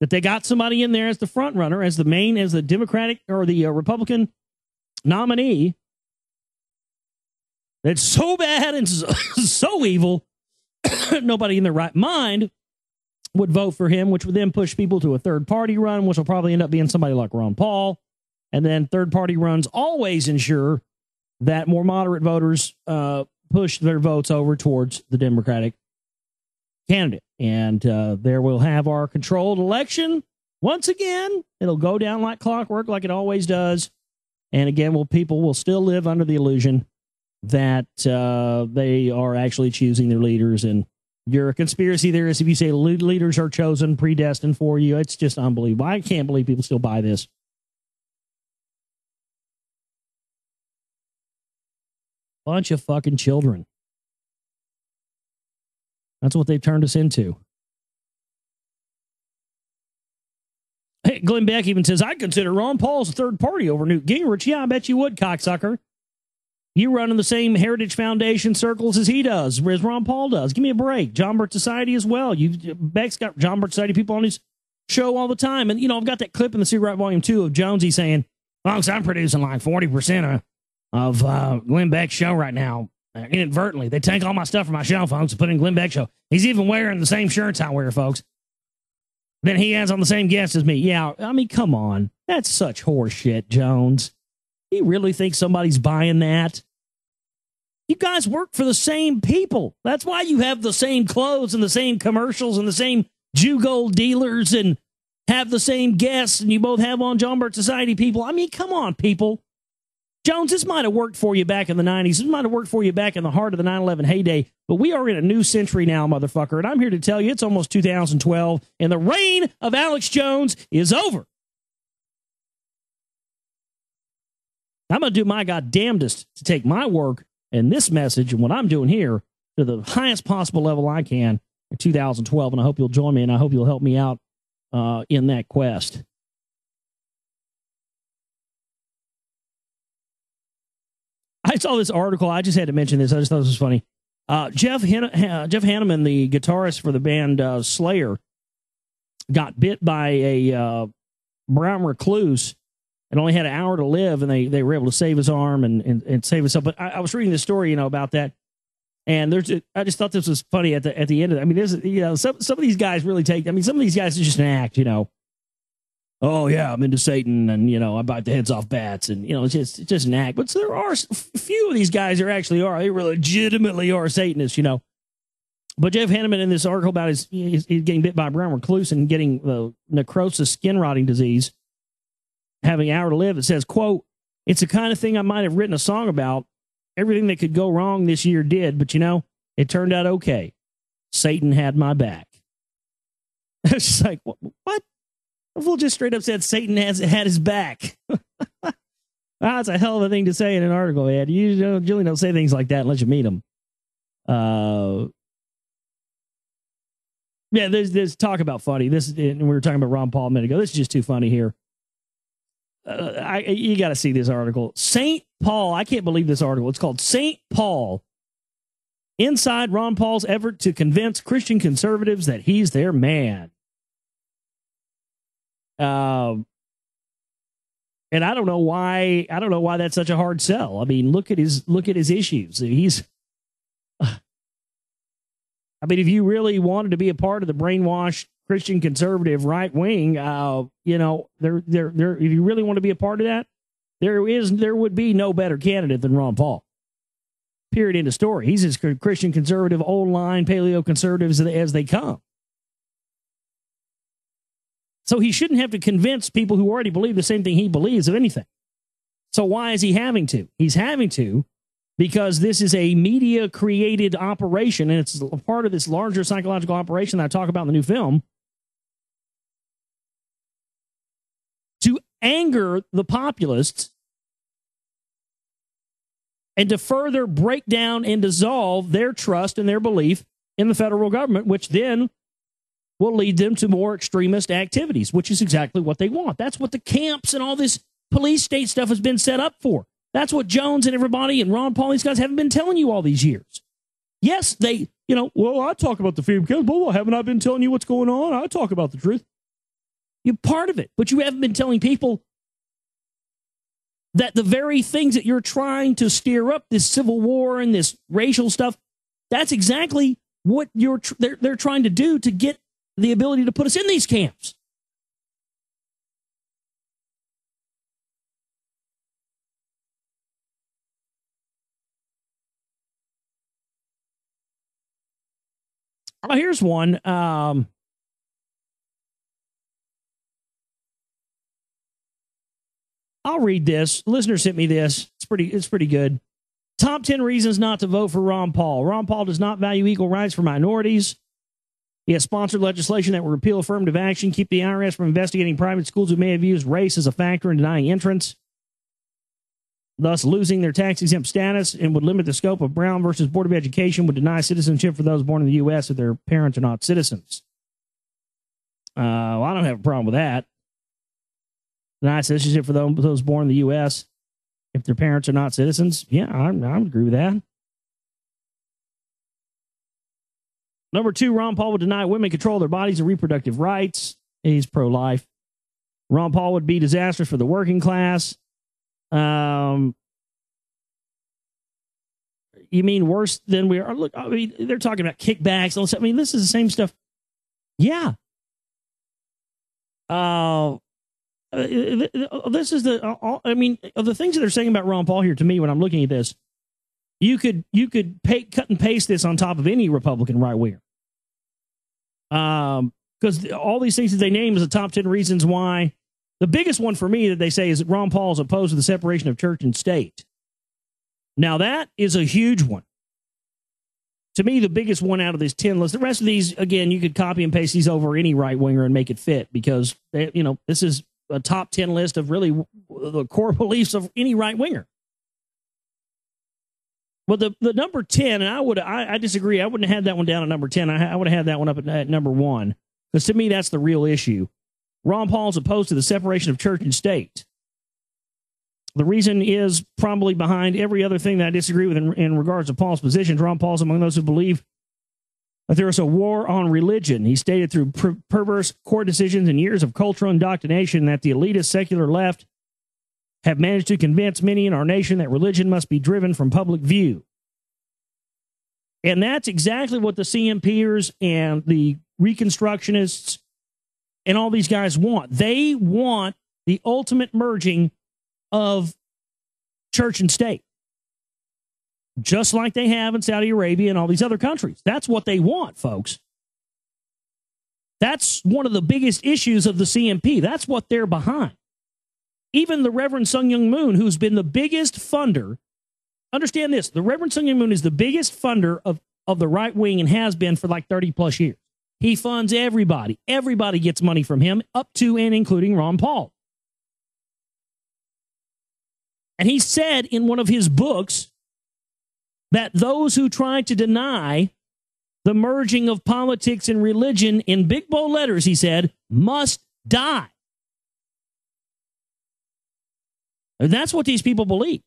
that they got somebody in there as the front runner, as the Democratic or the Republican nominee that's so bad and so evil, nobody in their right mind would vote for him, which would then push people to a third-party run, which will probably end up being somebody like Ron Paul. And then third-party runs always ensure that more moderate voters push their votes over towards the Democratic candidate. And there we'll have our controlled election. Once again, it'll go down like clockwork, like it always does. And again, people will still live under the illusion that they are actually choosing their leaders. And you're a conspiracy theorist if you say leaders are chosen, predestined for you. It's just unbelievable. I can't believe people still buy this. Bunch of fucking children. That's what they've turned us into. Hey, Glenn Beck even says, I'd consider Ron Paul as a third party over Newt Gingrich. Yeah, I bet you would, cocksucker. You run in the same Heritage Foundation circles as he does, as Ron Paul does. Give me a break. John Birch Society as well. Beck's got John Birch Society people on his show all the time. And, I've got that clip in the Cigarette Volume 2 of Jonesy saying, folks, I'm producing like 40% of Glenn Beck's show right now. Inadvertently. They take all my stuff from my show, folks, and put in Glenn Beck's show. He's even wearing the same shirts I wear, folks. Then he has on the same guest as me. Yeah, I mean, come on. That's such horse shit, Jones. You really think somebody's buying that? You guys work for the same people. That's why you have the same clothes and the same commercials and the same Jew gold dealers and have the same guests, and you both have on John Birch Society people. I mean, come on, people. Jones, this might have worked for you back in the 90s. This might have worked for you back in the heart of the 9/11 heyday, but we are in a new century now, motherfucker, and I'm here to tell you it's almost 2012, and the reign of Alex Jones is over. I'm going to do my goddamnedest to take my work and this message and what I'm doing here to the highest possible level I can in 2012, and I hope you'll join me, and I hope you'll help me out in that quest. I saw this article. I just had to mention this. I just thought this was funny. Jeff Hanneman, the guitarist for the band Slayer, got bit by a brown recluse and only had an hour to live, and they were able to save his arm and save himself. But I was reading this story, about that, and I just thought this was funny at the end of it. I mean, there's some of these guys really take. I mean, some of these guys are just an act, Oh yeah, I'm into Satan, and I bite the heads off bats, and it's just an act. But there are a few of these guys who actually are. They legitimately are Satanists, But Jeff Hanneman in this article about his getting bit by a brown recluse and getting the necrosis, skin rotting disease, having an hour to live. It says, quote, "It's the kind of thing I might have written a song about. Everything that could go wrong this year did, but it turned out okay. Satan had my back." It's just like, what? The fool just straight up said Satan had his back. That's a hell of a thing to say in an article, man. You generally don't say things like that unless you meet them. Yeah, there's talk about funny. And we were talking about Ron Paul a minute ago. This is just too funny here. You got to see this article. St. Paul, I can't believe this article. It's called St. Paul. Inside Ron Paul's effort to convince Christian conservatives that he's their man. And I don't know why that's such a hard sell. I mean, look at his issues. I mean, if you really wanted to be a part of the brainwashed Christian conservative right wing, if you really want to be a part of that, there would be no better candidate than Ron Paul. Period. End of story. He's as Christian conservative, old line, paleo conservatives as they come. So he shouldn't have to convince people who already believe the same thing he believes of anything. So why is he having to? He's having to because this is a media-created operation, and it's a part of this larger psychological operation that I talk about in the new film, to anger the populists and to further break down and dissolve their trust and their belief in the federal government, which then will lead them to more extremist activities, which is exactly what they want. That's what the camps and all this police state stuff has been set up for. That's what Jones and everybody and Ron Paul, these guys haven't been telling you all these years. Yes, they, well, I talk about the freedom camps, but haven't I been telling you what's going on? I talk about the truth. You're part of it, but you haven't been telling people that the very things that you're trying to steer up, this civil war and this racial stuff, that's exactly what they're trying to do to get the ability to put us in these camps. Oh, here's one. I'll read this. Listener sent me this. It's pretty good. Top 10 reasons not to vote for Ron Paul. Ron Paul does not value equal rights for minorities. He has sponsored legislation that will repeal affirmative action, keep the IRS from investigating private schools who may have used race as a factor in denying entrance, thus losing their tax-exempt status, and would limit the scope of Brown versus Board of Education, would deny citizenship for those born in the U.S. if their parents are not citizens. Well, I don't have a problem with that. Deny citizenship for those born in the U.S. if their parents are not citizens. Yeah, I would agree with that. Number 2, Ron Paul would deny women control their bodies and reproductive rights. He's pro-life. Ron Paul would be disastrous for the working class. You mean worse than we are? Look, I mean, they're talking about kickbacks. I mean, this is the same stuff. Yeah. This is I mean, of the things that they're saying about Ron Paul here, to me, when I'm looking at this, you could cut and paste this on top of any Republican right winger. Because all these things that they name is the top 10 reasons why. The biggest one for me that they say is that Ron Paul is opposed to the separation of church and state. Now, that is a huge one. To me, the biggest one out of this 10 list. The rest of these, again, you could copy and paste these over any right winger and make it fit because, this is a top 10 list of really the core beliefs of any right winger. Well, the number 10, and I disagree. I wouldn't have had that one down at number 10. I would have had that one up at number 1. Because to me, that's the real issue. Ron Paul is opposed to the separation of church and state. The reason is probably behind every other thing that I disagree with in regards to Paul's positions. Ron Paul's among those who believe that there is a war on religion. He stated through perverse court decisions and years of cultural indoctrination that the elitist secular left have managed to convince many in our nation that religion must be driven from public view. And that's exactly what the CMPers and the Reconstructionists and all these guys want. They want the ultimate merging of church and state, just like they have in Saudi Arabia and all these other countries. That's what they want, folks. That's one of the biggest issues of the CMP. That's what they're behind. Even the Reverend Sun Myung Moon, who's been the biggest funder, understand this, the Reverend Sun Myung Moon is the biggest funder of the right wing and has been for like 30 plus years. He funds everybody. Everybody gets money from him, up to and including Ron Paul. And he said in one of his books that those who try to deny the merging of politics and religion in big bold letters, he said, must die. And that's what these people believe.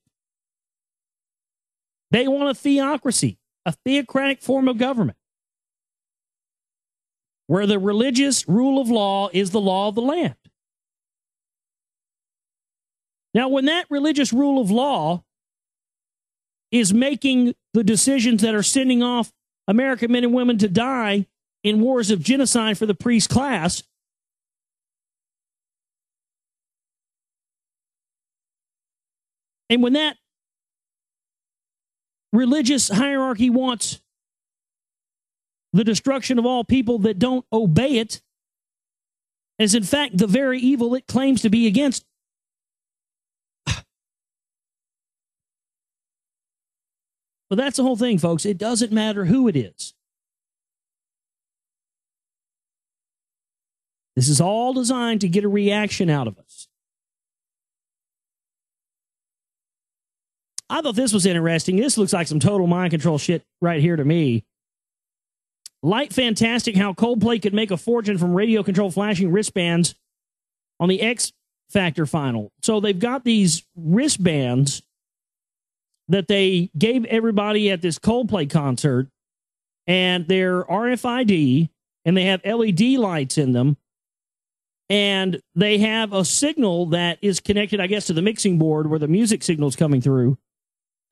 They want a theocracy, a theocratic form of government, where the religious rule of law is the law of the land. Now, when that religious rule of law is making the decisions that are sending off American men and women to die in wars of genocide for the priest class. And when that religious hierarchy wants the destruction of all people that don't obey it, is in fact the very evil it claims to be against. But that's the whole thing, folks. It doesn't matter who it is. This is all designed to get a reaction out of us. I thought this was interesting. This looks like some total mind control shit right here to me. Light fantastic how Coldplay could make a fortune from radio control flashing wristbands on the X Factor final. So they've got these wristbands that they gave everybody at this Coldplay concert, and they're RFID, and they have LED lights in them, and they have a signal that is connected, I guess, to the mixing board where the music signal is coming through,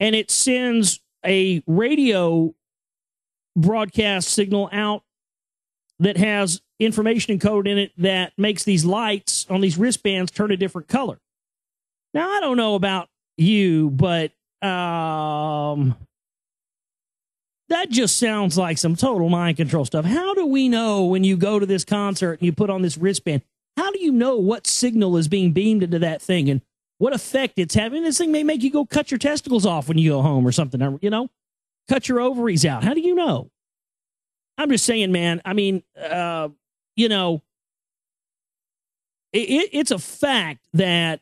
and it sends a radio broadcast signal out that has information encoded in it that makes these lights on these wristbands turn a different color. Now, I don't know about you, but that just sounds like some total mind control stuff. How do we know when you go to this concert and you put on this wristband, how do you know what signal is being beamed into that thing and what effect it's having? This thing may make you go cut your testicles off when you go home or something, you know? Cut your ovaries out. How do you know? I'm just saying, man, I mean, you know, it's a fact that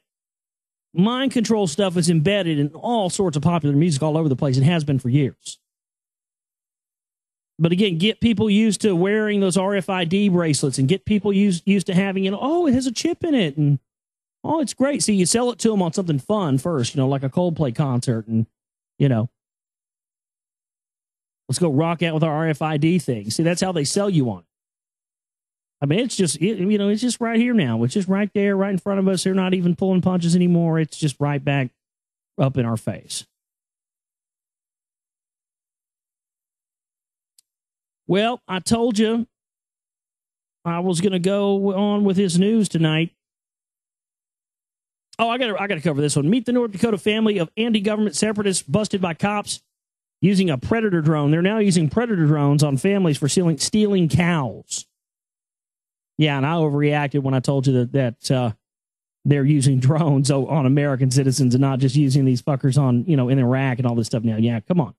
mind control stuff is embedded in all sorts of popular music all over the place. It has been for years. But again, get people used to wearing those RFID bracelets and get people used to having, you know, oh, it has a chip in it. And, oh, it's great. See, you sell it to them on something fun first, you know, like a Coldplay concert. And, you know, let's go rock out with our RFID thing. See, that's how they sell you on it. I mean, it's just, you know, it's just right here now. It's just right there, right in front of us. They're not even pulling punches anymore. It's just right back up in our face. Well, I told you I was going to go on with his news tonight. Oh, I got to cover this one. Meet the North Dakota family of anti-government separatists busted by cops using a Predator drone. They're now using Predator drones on families for stealing cows. Yeah, and I overreacted when I told you that they're using drones on American citizens and not just using these fuckers on, you know, in Iraq and all this stuff now. Yeah, come on.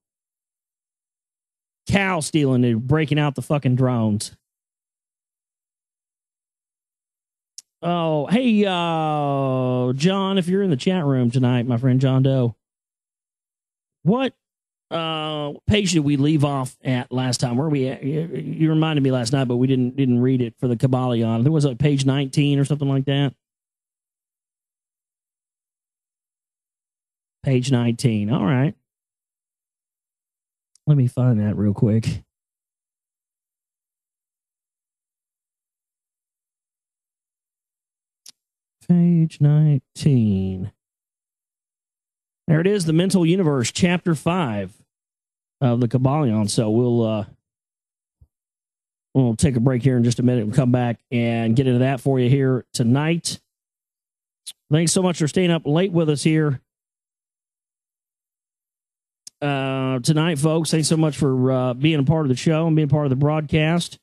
Cow stealing, they're breaking out the fucking drones. Oh, hey, John, if you're in the chat room tonight, my friend John Doe, what page did we leave off at last time? Where are we at? You reminded me last night, but we didn't read it for the Kabbalion. There was like page 19 or something like that. Page 19. All right. Let me find that real quick. Page 19. There it is, the Mental Universe, Chapter 5 of the Kabbalion. So we'll take a break here in just a minute and come back and get into that for you here tonight. Thanks so much for staying up late with us here tonight, folks. Thanks so much for being a part of the show and being part of the broadcast.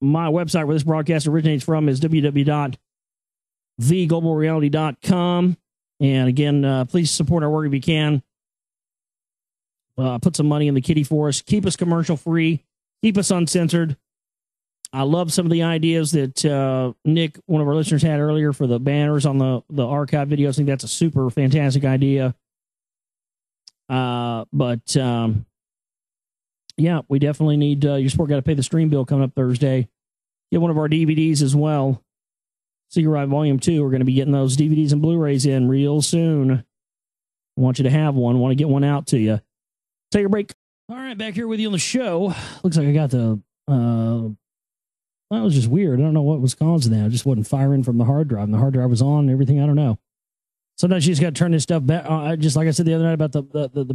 My website where this broadcast originates from is www.theglobalreality.com. And again, please support our work if you can. Put some money in the kitty for us. Keep us commercial free. Keep us uncensored. I love some of the ideas that Nick, one of our listeners, had earlier for the banners on the archive videos. I think that's a super fantastic idea. Yeah, we definitely need your support. Got to pay the stream bill coming up Thursday. Get one of our DVDs as well. Secret Ride Volume 2. We're going to be getting those DVDs and Blu-rays in real soon. I want you to have one. Want to get one out to you. Take a break. All right, back here with you on the show. Looks like I got the... that was just weird. I don't know what was causing that. It just wasn't firing from the hard drive. And the hard drive was on and everything. I don't know. Sometimes you just got to turn this stuff back. Just like I said the other night about the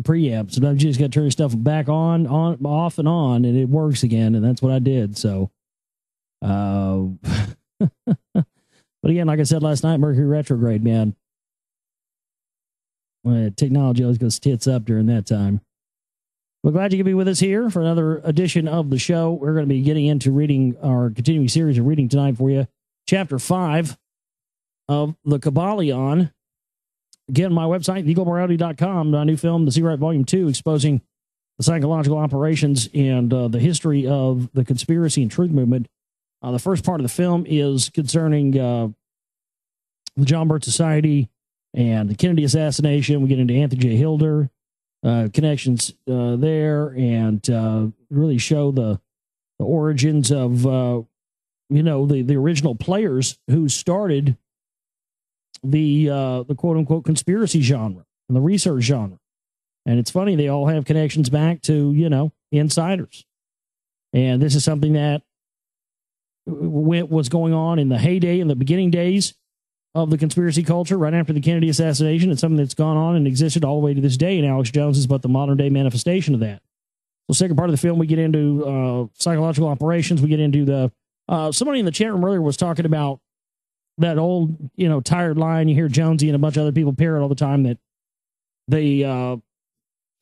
preamp. Sometimes you just got to turn this stuff back on, off, and on, and it works again. And that's what I did. So, but again, like I said last night, Mercury retrograde, man. Technology always goes tits up during that time. We're glad you could be with us here for another edition of the show. We're going to be getting into reading our continuing series of reading tonight for you. Chapter 5 of The Kabbalion. Again, my website, theglobalreality.com, my new film, The Secret Volume 2, exposing the psychological operations and the history of the conspiracy and truth movement. The first part of the film is concerning the John Birch Society and the Kennedy assassination. We get into Anthony J. Hilder, connections there, and really show the origins of, the original players who started the quote unquote conspiracy genre and the research genre. And it's funny, they all have connections back to, insiders. And this is something that was going on in the heyday, in the beginning days of the conspiracy culture, right after the Kennedy assassination. It's something that's gone on and existed all the way to this day. And Alex Jones is but the modern day manifestation of that. So second part of the film, we get into psychological operations. We get into the, somebody in the chat room earlier was talking about that old, tired line you hear Jonesy and a bunch of other people parrot all the time, that the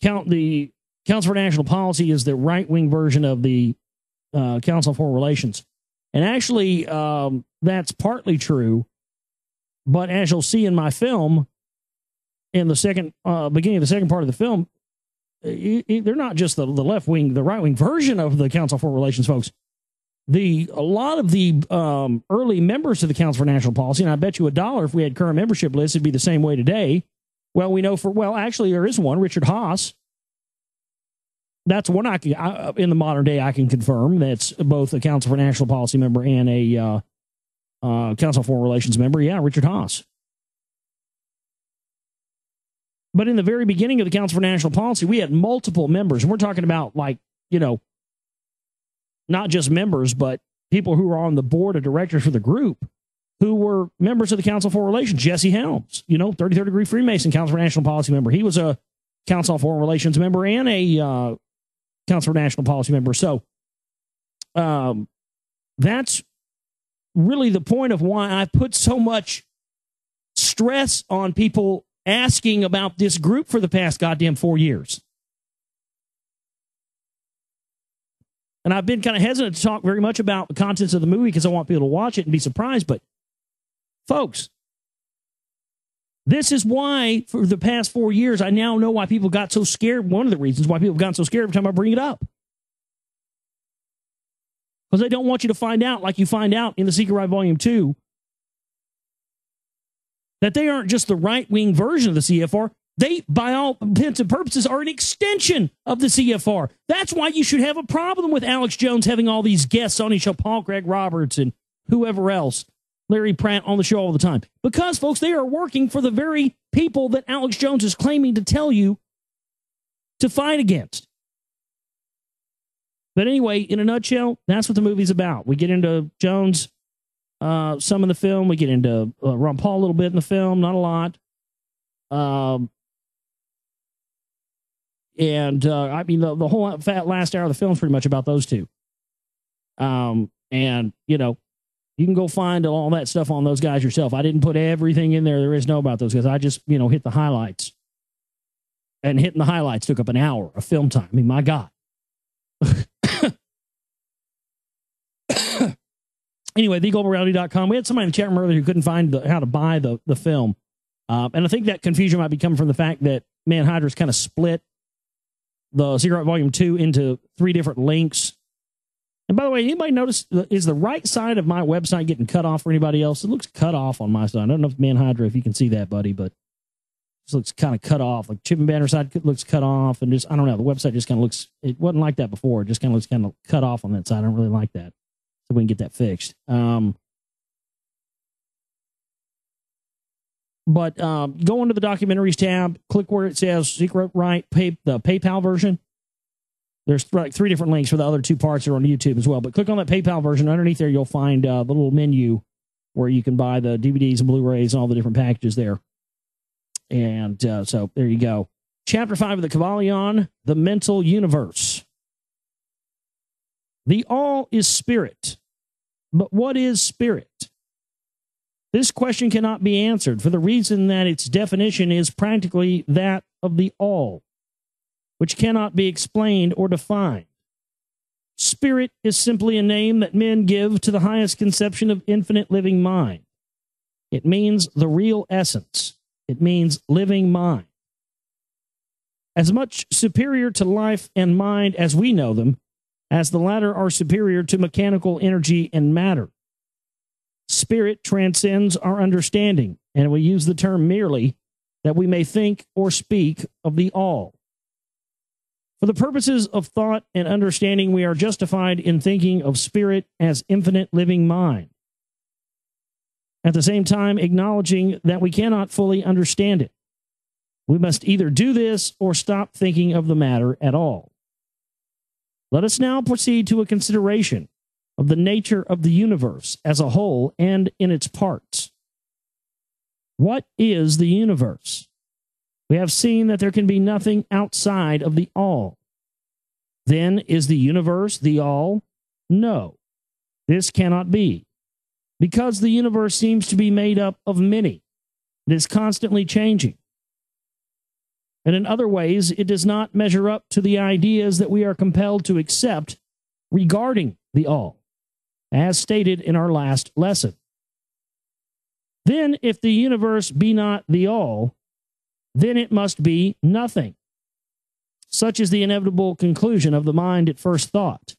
Council for National Policy is the right-wing version of the Council on Foreign Relations. And actually, that's partly true. But as you'll see in my film, in the second beginning of the second part of the film, they're not just the left wing, the right wing version of the Council on Foreign Relations, folks. A lot of the early members of the Council for National Policy, and I bet you $1 if we had current membership lists, it'd be the same way today. Well, we know actually there is one, Richard Haas. That's one in the modern day I can confirm. That's both a Council for National Policy member and a Council on Foreign Relations member. Yeah, Richard Haas. But in the very beginning of the Council for National Policy, we had multiple members. And we're talking about not just members, but people who were on the board of directors for the group who were members of the Council on Foreign Relations. Jesse Helms, 33rd degree Freemason, Council for National Policy member. He was a Council on Foreign Relations member and a Council for National Policy member. So that's really the point of why I put so much stress on people asking about this group for the past goddamn 4 years. And I've been kind of hesitant to talk very much about the contents of the movie because I want people to watch it and be surprised. But, folks, this is why for the past 4 years, I now know why people got so scared. One of the reasons why people have gotten so scared every time I bring it up. Because they don't want you to find out, like you find out in The Secret Ride Volume 2, that they aren't just the right-wing version of the CFR. They, by all intents and purposes, are an extension of the CFR. That's why you should have a problem with Alex Jones having all these guests on his show, Paul Craig Roberts and whoever else, Larry Pratt on the show all the time. Because, folks, they are working for the very people that Alex Jones is claiming to tell you to fight against. But anyway, in a nutshell, that's what the movie's about. We get into Jones, some of the film. We get into Ron Paul a little bit in the film, not a lot. The whole last hour of the film is pretty much about those two. You can go find all that stuff on those guys yourself. I didn't put everything in there is to know about those guys. I just, hit the highlights. And hitting the highlights took up an hour of film time. I mean, my God. Anyway, theglobalreality.com. We had somebody in the chat room earlier who couldn't find how to buy the film. And I think that confusion might be coming from the fact that Manhydra's kind of split the Secret Volume 2 into 3 different links. And by the way, anybody notice, is the right side of my website getting cut off for anybody else? It looks cut off on my side. I don't know if Manhydra, if you can see that, buddy, but it looks kind of cut off. Like Chip and Banner side looks cut off, and just, I don't know, the website just kind of looks, it wasn't like that before. It just kind of looks kind of cut off on that side. I don't really like that. So we can get that fixed. But go into the documentaries tab, click where it says Secret Right, the PayPal version. There's like 3 different links for the other 2 parts that are on YouTube as well. But click on that PayPal version. Underneath there, you'll find the little menu where you can buy the DVDs and Blu-rays and all the different packages there. And so there you go. Chapter 5 of the Kybalion, the mental universe. The all is spirit. But what is spirit? This question cannot be answered for the reason that its definition is practically that of the all, which cannot be explained or defined. Spirit is simply a name that men give to the highest conception of infinite living mind. It means the real essence. It means living mind. As much superior to life and mind as we know them, as the latter are superior to mechanical energy and matter. Spirit transcends our understanding, and we use the term merely that we may think or speak of the all. For the purposes of thought and understanding, we are justified in thinking of spirit as infinite living mind, at the same time acknowledging that we cannot fully understand it. We must either do this or stop thinking of the matter at all. Let us now proceed to a consideration of the nature of the universe as a whole and in its parts. What is the universe? We have seen that there can be nothing outside of the all. Then, is the universe the all? No, this cannot be, because the universe seems to be made up of many. It is constantly changing. And in other ways, it does not measure up to the ideas that we are compelled to accept regarding the all, as stated in our last lesson. Then, if the universe be not the all, then it must be nothing. Such is the inevitable conclusion of the mind at first thought.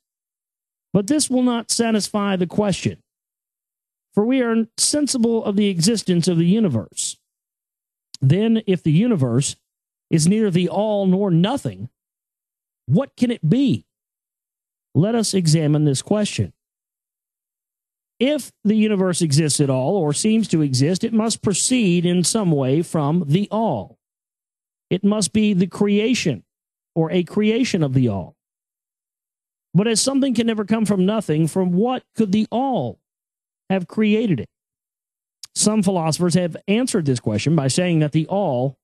But this will not satisfy the question, for we are sensible of the existence of the universe. Then, if the universe is neither the all nor nothing, what can it be? Let us examine this question. If the universe exists at all, or seems to exist, it must proceed in some way from the all. It must be the creation, or a creation of the all. But as something can never come from nothing, from what could the all have created it? Some philosophers have answered this question by saying that the all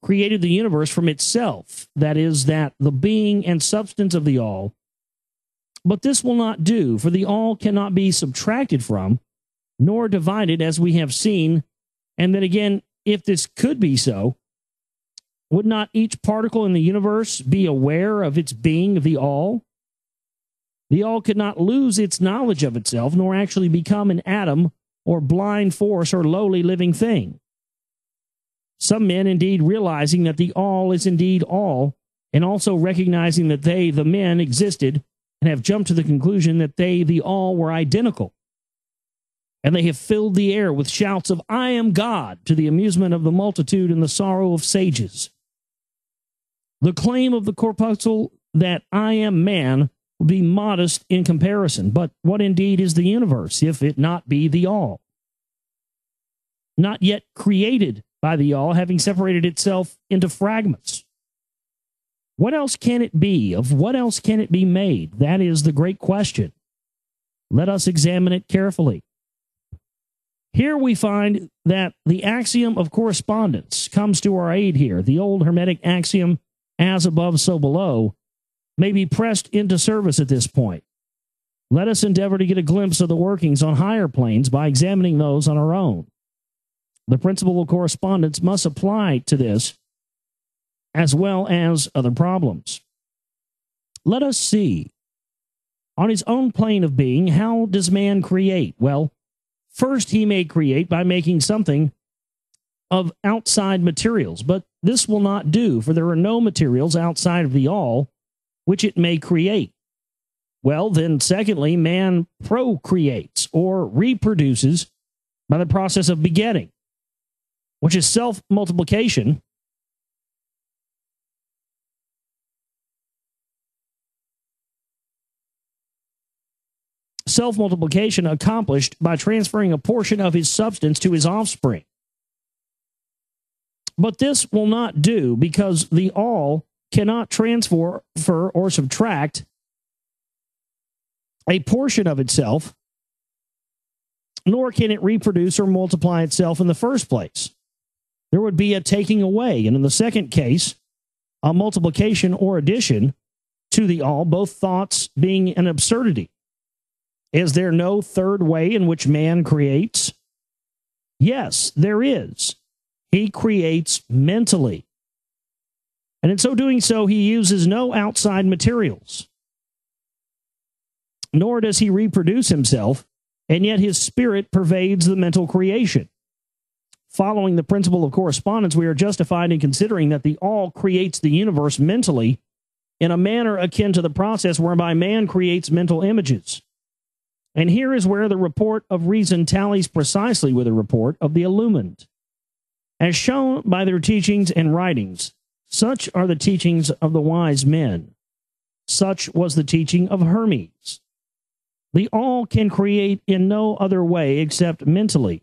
created the universe from itself, that is, that the being and substance of the all. But this will not do, for the all cannot be subtracted from, nor divided, as we have seen. And then again, if this could be so, would not each particle in the universe be aware of its being of the all? The all could not lose its knowledge of itself, nor actually become an atom or blind force or lowly living thing. Some men, indeed, realizing that the all is indeed all, and also recognizing that they, the men, existed, and have jumped to the conclusion that they, the all, were identical. And they have filled the air with shouts of, "I am God," to the amusement of the multitude and the sorrow of sages. The claim of the corpuscle that I am man will be modest in comparison, but what indeed is the universe, if it not be the all? Not yet created by the all, having separated itself into fragments. What else can it be? Of what else can it be made? That is the great question. Let us examine it carefully. Here we find that the axiom of correspondence comes to our aid here. The old Hermetic axiom, as above, so below, may be pressed into service at this point. Let us endeavor to get a glimpse of the workings on higher planes by examining those on our own. The principle of correspondence must apply to this as well as other problems. Let us see. On his own plane of being, how does man create? Well, first he may create by making something of outside materials, but this will not do, for there are no materials outside of the all which it may create. Well, then, secondly, man procreates or reproduces by the process of begetting, which is self-multiplication. Self-multiplication accomplished by transferring a portion of his substance to his offspring. But this will not do, because the all cannot transfer or subtract a portion of itself, nor can it reproduce or multiply itself in the first place. there would be a taking away. And in the second case, a multiplication or addition to the all, both thoughts being an absurdity. Is there no third way in which man creates? Yes, there is. He creates mentally. And in so doing so, he uses no outside materials. Nor does he reproduce himself, and yet his spirit pervades the mental creation. Following the principle of correspondence, we are justified in considering that the all creates the universe mentally in a manner akin to the process whereby man creates mental images. And here is where the report of reason tallies precisely with the report of the illumined. As shown by their teachings and writings, such are the teachings of the wise men. Such was the teaching of Hermes. The all can create in no other way except mentally,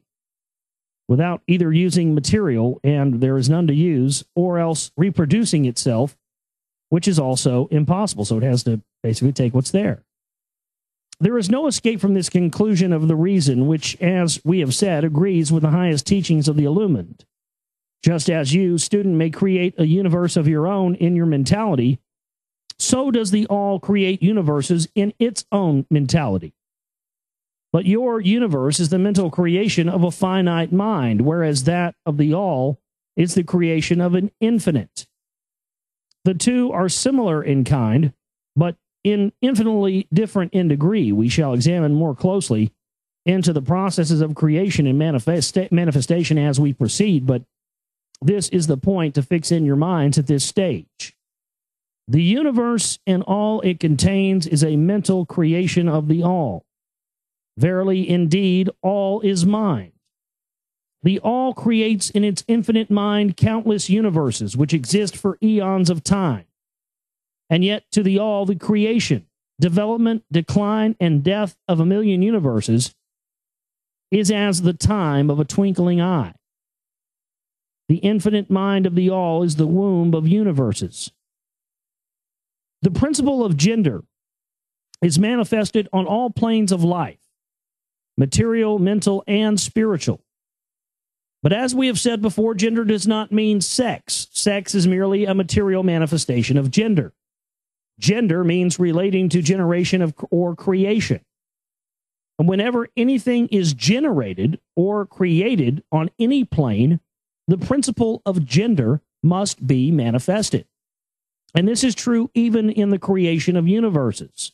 without either using material, and there is none to use, or else reproducing itself, which is also impossible. So it has to basically take what's there. There is no escape from this conclusion of the reason, which, as we have said, agrees with the highest teachings of the illumined. Just as you, student, may create a universe of your own in your mentality, so does the all create universes in its own mentality. But your universe is the mental creation of a finite mind, whereas that of the all is the creation of an infinite. The two are similar in kind, but in infinitely different in degree. We shall examine more closely into the processes of creation and manifestation as we proceed, but this is the point to fix in your minds at this stage. The universe and all it contains is a mental creation of the all. Verily, indeed, all is mind. The all creates in its infinite mind countless universes which exist for eons of time. And yet to the all, the creation, development, decline, and death of a million universes is as the time of a twinkling eye. The infinite mind of the all is the womb of universes. The principle of gender is manifested on all planes of life, material, mental, and spiritual. But as we have said before, gender does not mean sex. Sex is merely a material manifestation of gender. Gender means relating to generation or creation. And whenever anything is generated or created on any plane, the principle of gender must be manifested. And this is true even in the creation of universes.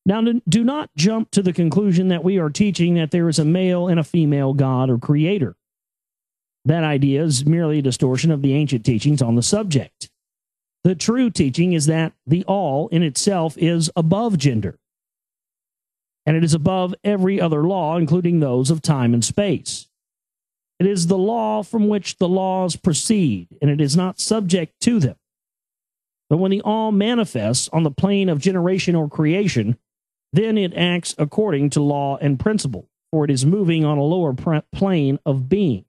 Now, do not jump to the conclusion that we are teaching that there is a male and a female God or creator. That idea is merely a distortion of the ancient teachings on the subject. The true teaching is that the all in itself is above gender, and it is above every other law, including those of time and space. It is the law from which the laws proceed, and it is not subject to them. But when the all manifests on the plane of generation or creation, then it acts according to law and principle, for it is moving on a lower plane of being.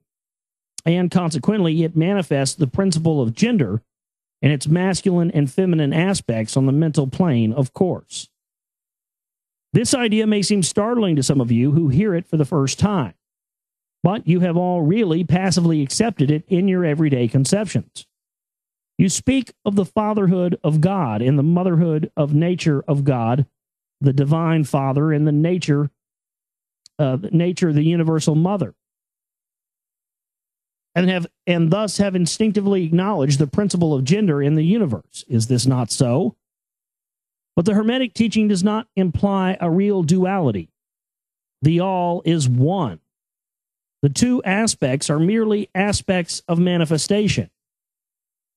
And consequently, it manifests the principle of gender and its masculine and feminine aspects on the mental plane, of course. This idea may seem startling to some of you who hear it for the first time, but you have all really passively accepted it in your everyday conceptions. You speak of the fatherhood of God and the motherhood of nature of God, the divine father, and the nature, the universal mother, and thus have instinctively acknowledged the principle of gender in the universe. Is this not so? But the Hermetic teaching does not imply a real duality. The all is one. The two aspects are merely aspects of manifestation.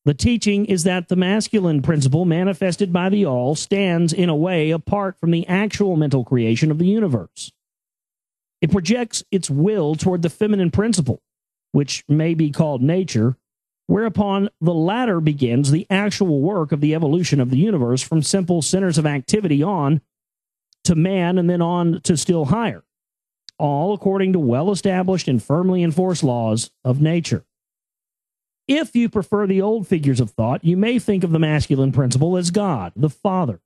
The teaching is that the masculine principle manifested by the all stands in a way apart from the actual mental creation of the universe. It projects its will toward the feminine principle, which may be called nature, whereupon the latter begins the actual work of the evolution of the universe from simple centers of activity on to man and then on to still higher, all according to well-established and firmly enforced laws of nature. If you prefer the old figures of thought, you may think of the masculine principle as God, the Father,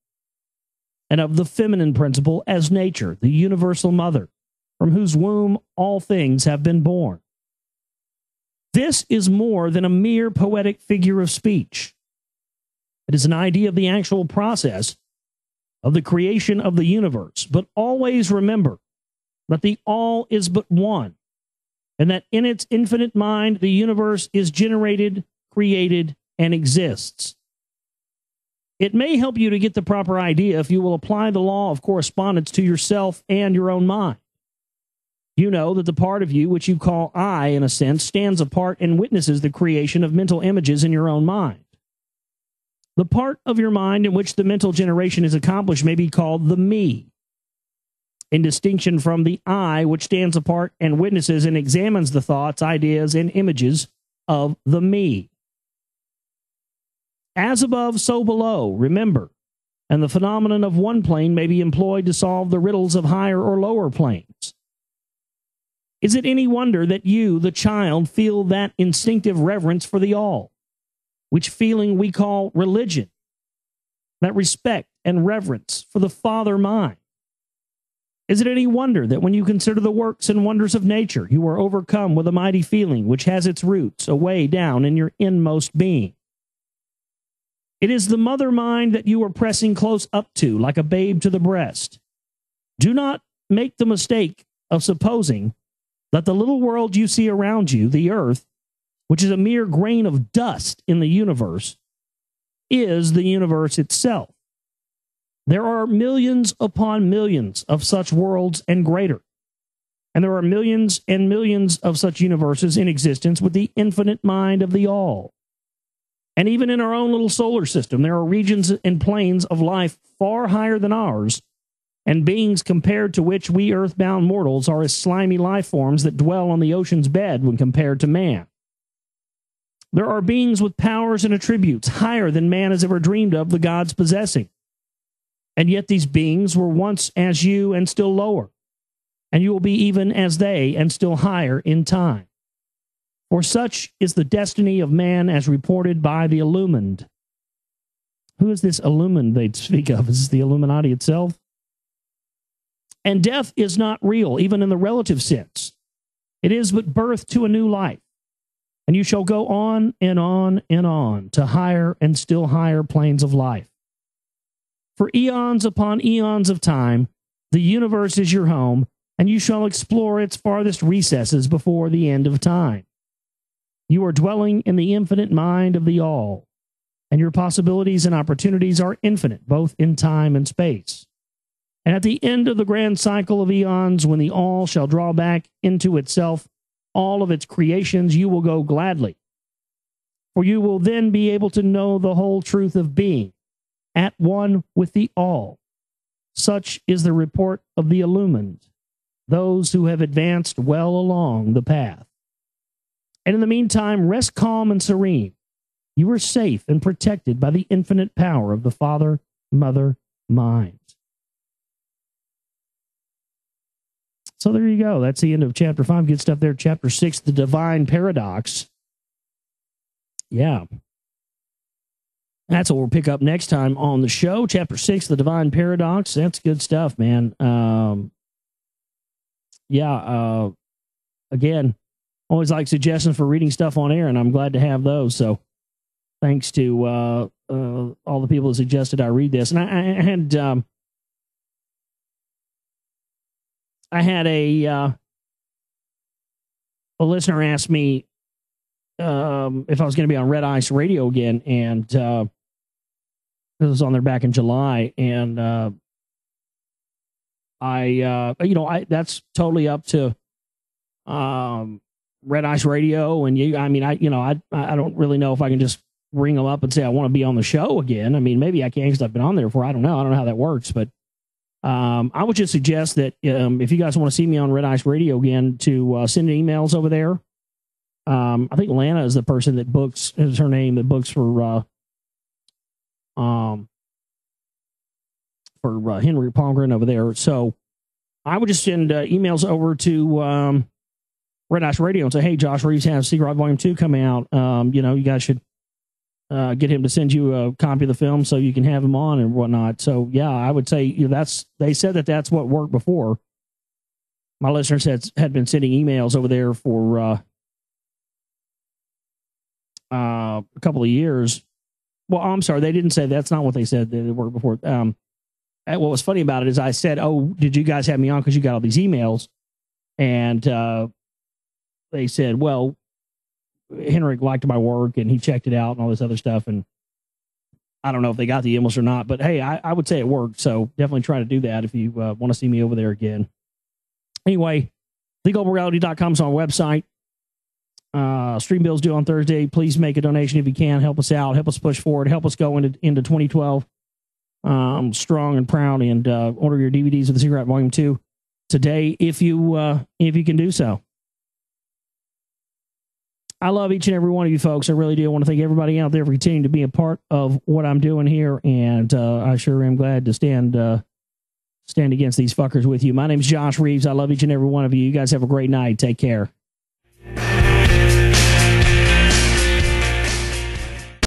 and of the feminine principle as nature, the universal mother, from whose womb all things have been born. This is more than a mere poetic figure of speech. It is an idea of the actual process of the creation of the universe. But always remember that the all is but one, and that in its infinite mind, the universe is generated, created, and exists. It may help you to get the proper idea if you will apply the law of correspondence to yourself and your own mind. You know that the part of you which you call I, in a sense, stands apart and witnesses the creation of mental images in your own mind. The part of your mind in which the mental generation is accomplished may be called the me, in distinction from the I, which stands apart and witnesses and examines the thoughts, ideas, and images of the me. As above, so below, remember, and the phenomenon of one plane may be employed to solve the riddles of higher or lower planes. Is it any wonder that you, the child, feel that instinctive reverence for the all, which feeling we call religion, that respect and reverence for the Father mind? Is it any wonder that when you consider the works and wonders of nature, you are overcome with a mighty feeling which has its roots away down in your inmost being? It is the mother mind that you are pressing close up to, like a babe to the breast. Do not make the mistake of supposing that the little world you see around you, the earth, which is a mere grain of dust in the universe, is the universe itself. There are millions upon millions of such worlds and greater. And there are millions and millions of such universes in existence with the infinite mind of the all. And even in our own little solar system, there are regions and planes of life far higher than ours, and beings compared to which we earthbound mortals are as slimy life forms that dwell on the ocean's bed when compared to man. There are beings with powers and attributes higher than man has ever dreamed of the gods possessing. And yet these beings were once as you and still lower, and you will be even as they and still higher in time. For such is the destiny of man as reported by the illumined. Who is this illumined they speak of? Is this the Illuminati itself? And death is not real, even in the relative sense. It is but birth to a new life. And you shall go on and on and on to higher and still higher planes of life. For eons upon eons of time, the universe is your home, and you shall explore its farthest recesses before the end of time. You are dwelling in the infinite mind of the all, and your possibilities and opportunities are infinite, both in time and space. And at the end of the grand cycle of eons, when the all shall draw back into itself all of its creations, you will go gladly. For you will then be able to know the whole truth of being, at one with the all. Such is the report of the illumined, those who have advanced well along the path. And in the meantime, rest calm and serene. You are safe and protected by the infinite power of the Father, Mother, Mind. So there you go. That's the end of chapter 5. Good stuff there. Chapter 6, the divine paradox. Yeah. That's what we'll pick up next time on the show. Chapter 6, the divine paradox. That's good stuff, man. Again, always like suggestions for reading stuff on air, and I'm glad to have those. So thanks to all the people that suggested I read this. And I had a listener ask me if I was going to be on Red Ice Radio again, and it was on there back in July, and that's totally up to Red Ice Radio, and you. I mean, I don't really know if I can just ring them up and say I want to be on the show again. I mean, maybe I can because I've been on there before. I don't know how that works, but I would just suggest that if you guys want to see me on Red Ice Radio again, to send emails over there. I think Lana is the person that books, is her name, that books for Henry Palmgren over there. So I would just send emails over to Red Ice Radio and say, hey, Josh Reeves has Secret Volume 2 coming out. You guys should get him to send you a copy of the film so you can have him on and whatnot. So yeah, I would say they said that's what worked before. My listeners had been sending emails over there for a couple of years. Well, I'm sorry, they didn't say that's not what they said. They were before. What was funny about it is I said, "Oh, did you guys have me on because you got all these emails?" And they said, "Well, Henrik liked my work and he checked it out and all this other stuff." And I don't know if they got the emails or not, but hey, I would say it worked. So definitely try to do that if you want to see me over there again. Anyway, theglobalreality.com is our website. Stream bills due on Thursday. Please make a donation if you can. Help us out. Help us push forward. Help us go into 2012 strong and proud. And order your DVDs of The Secret Volume 2 today if you can do so. I love each and every one of you folks. I really do. I want to thank everybody out there for continuing to be a part of what I'm doing here. And I sure am glad to stand against these fuckers with you. My name's Josh Reeves. I love each and every one of you. You guys have a great night. Take care.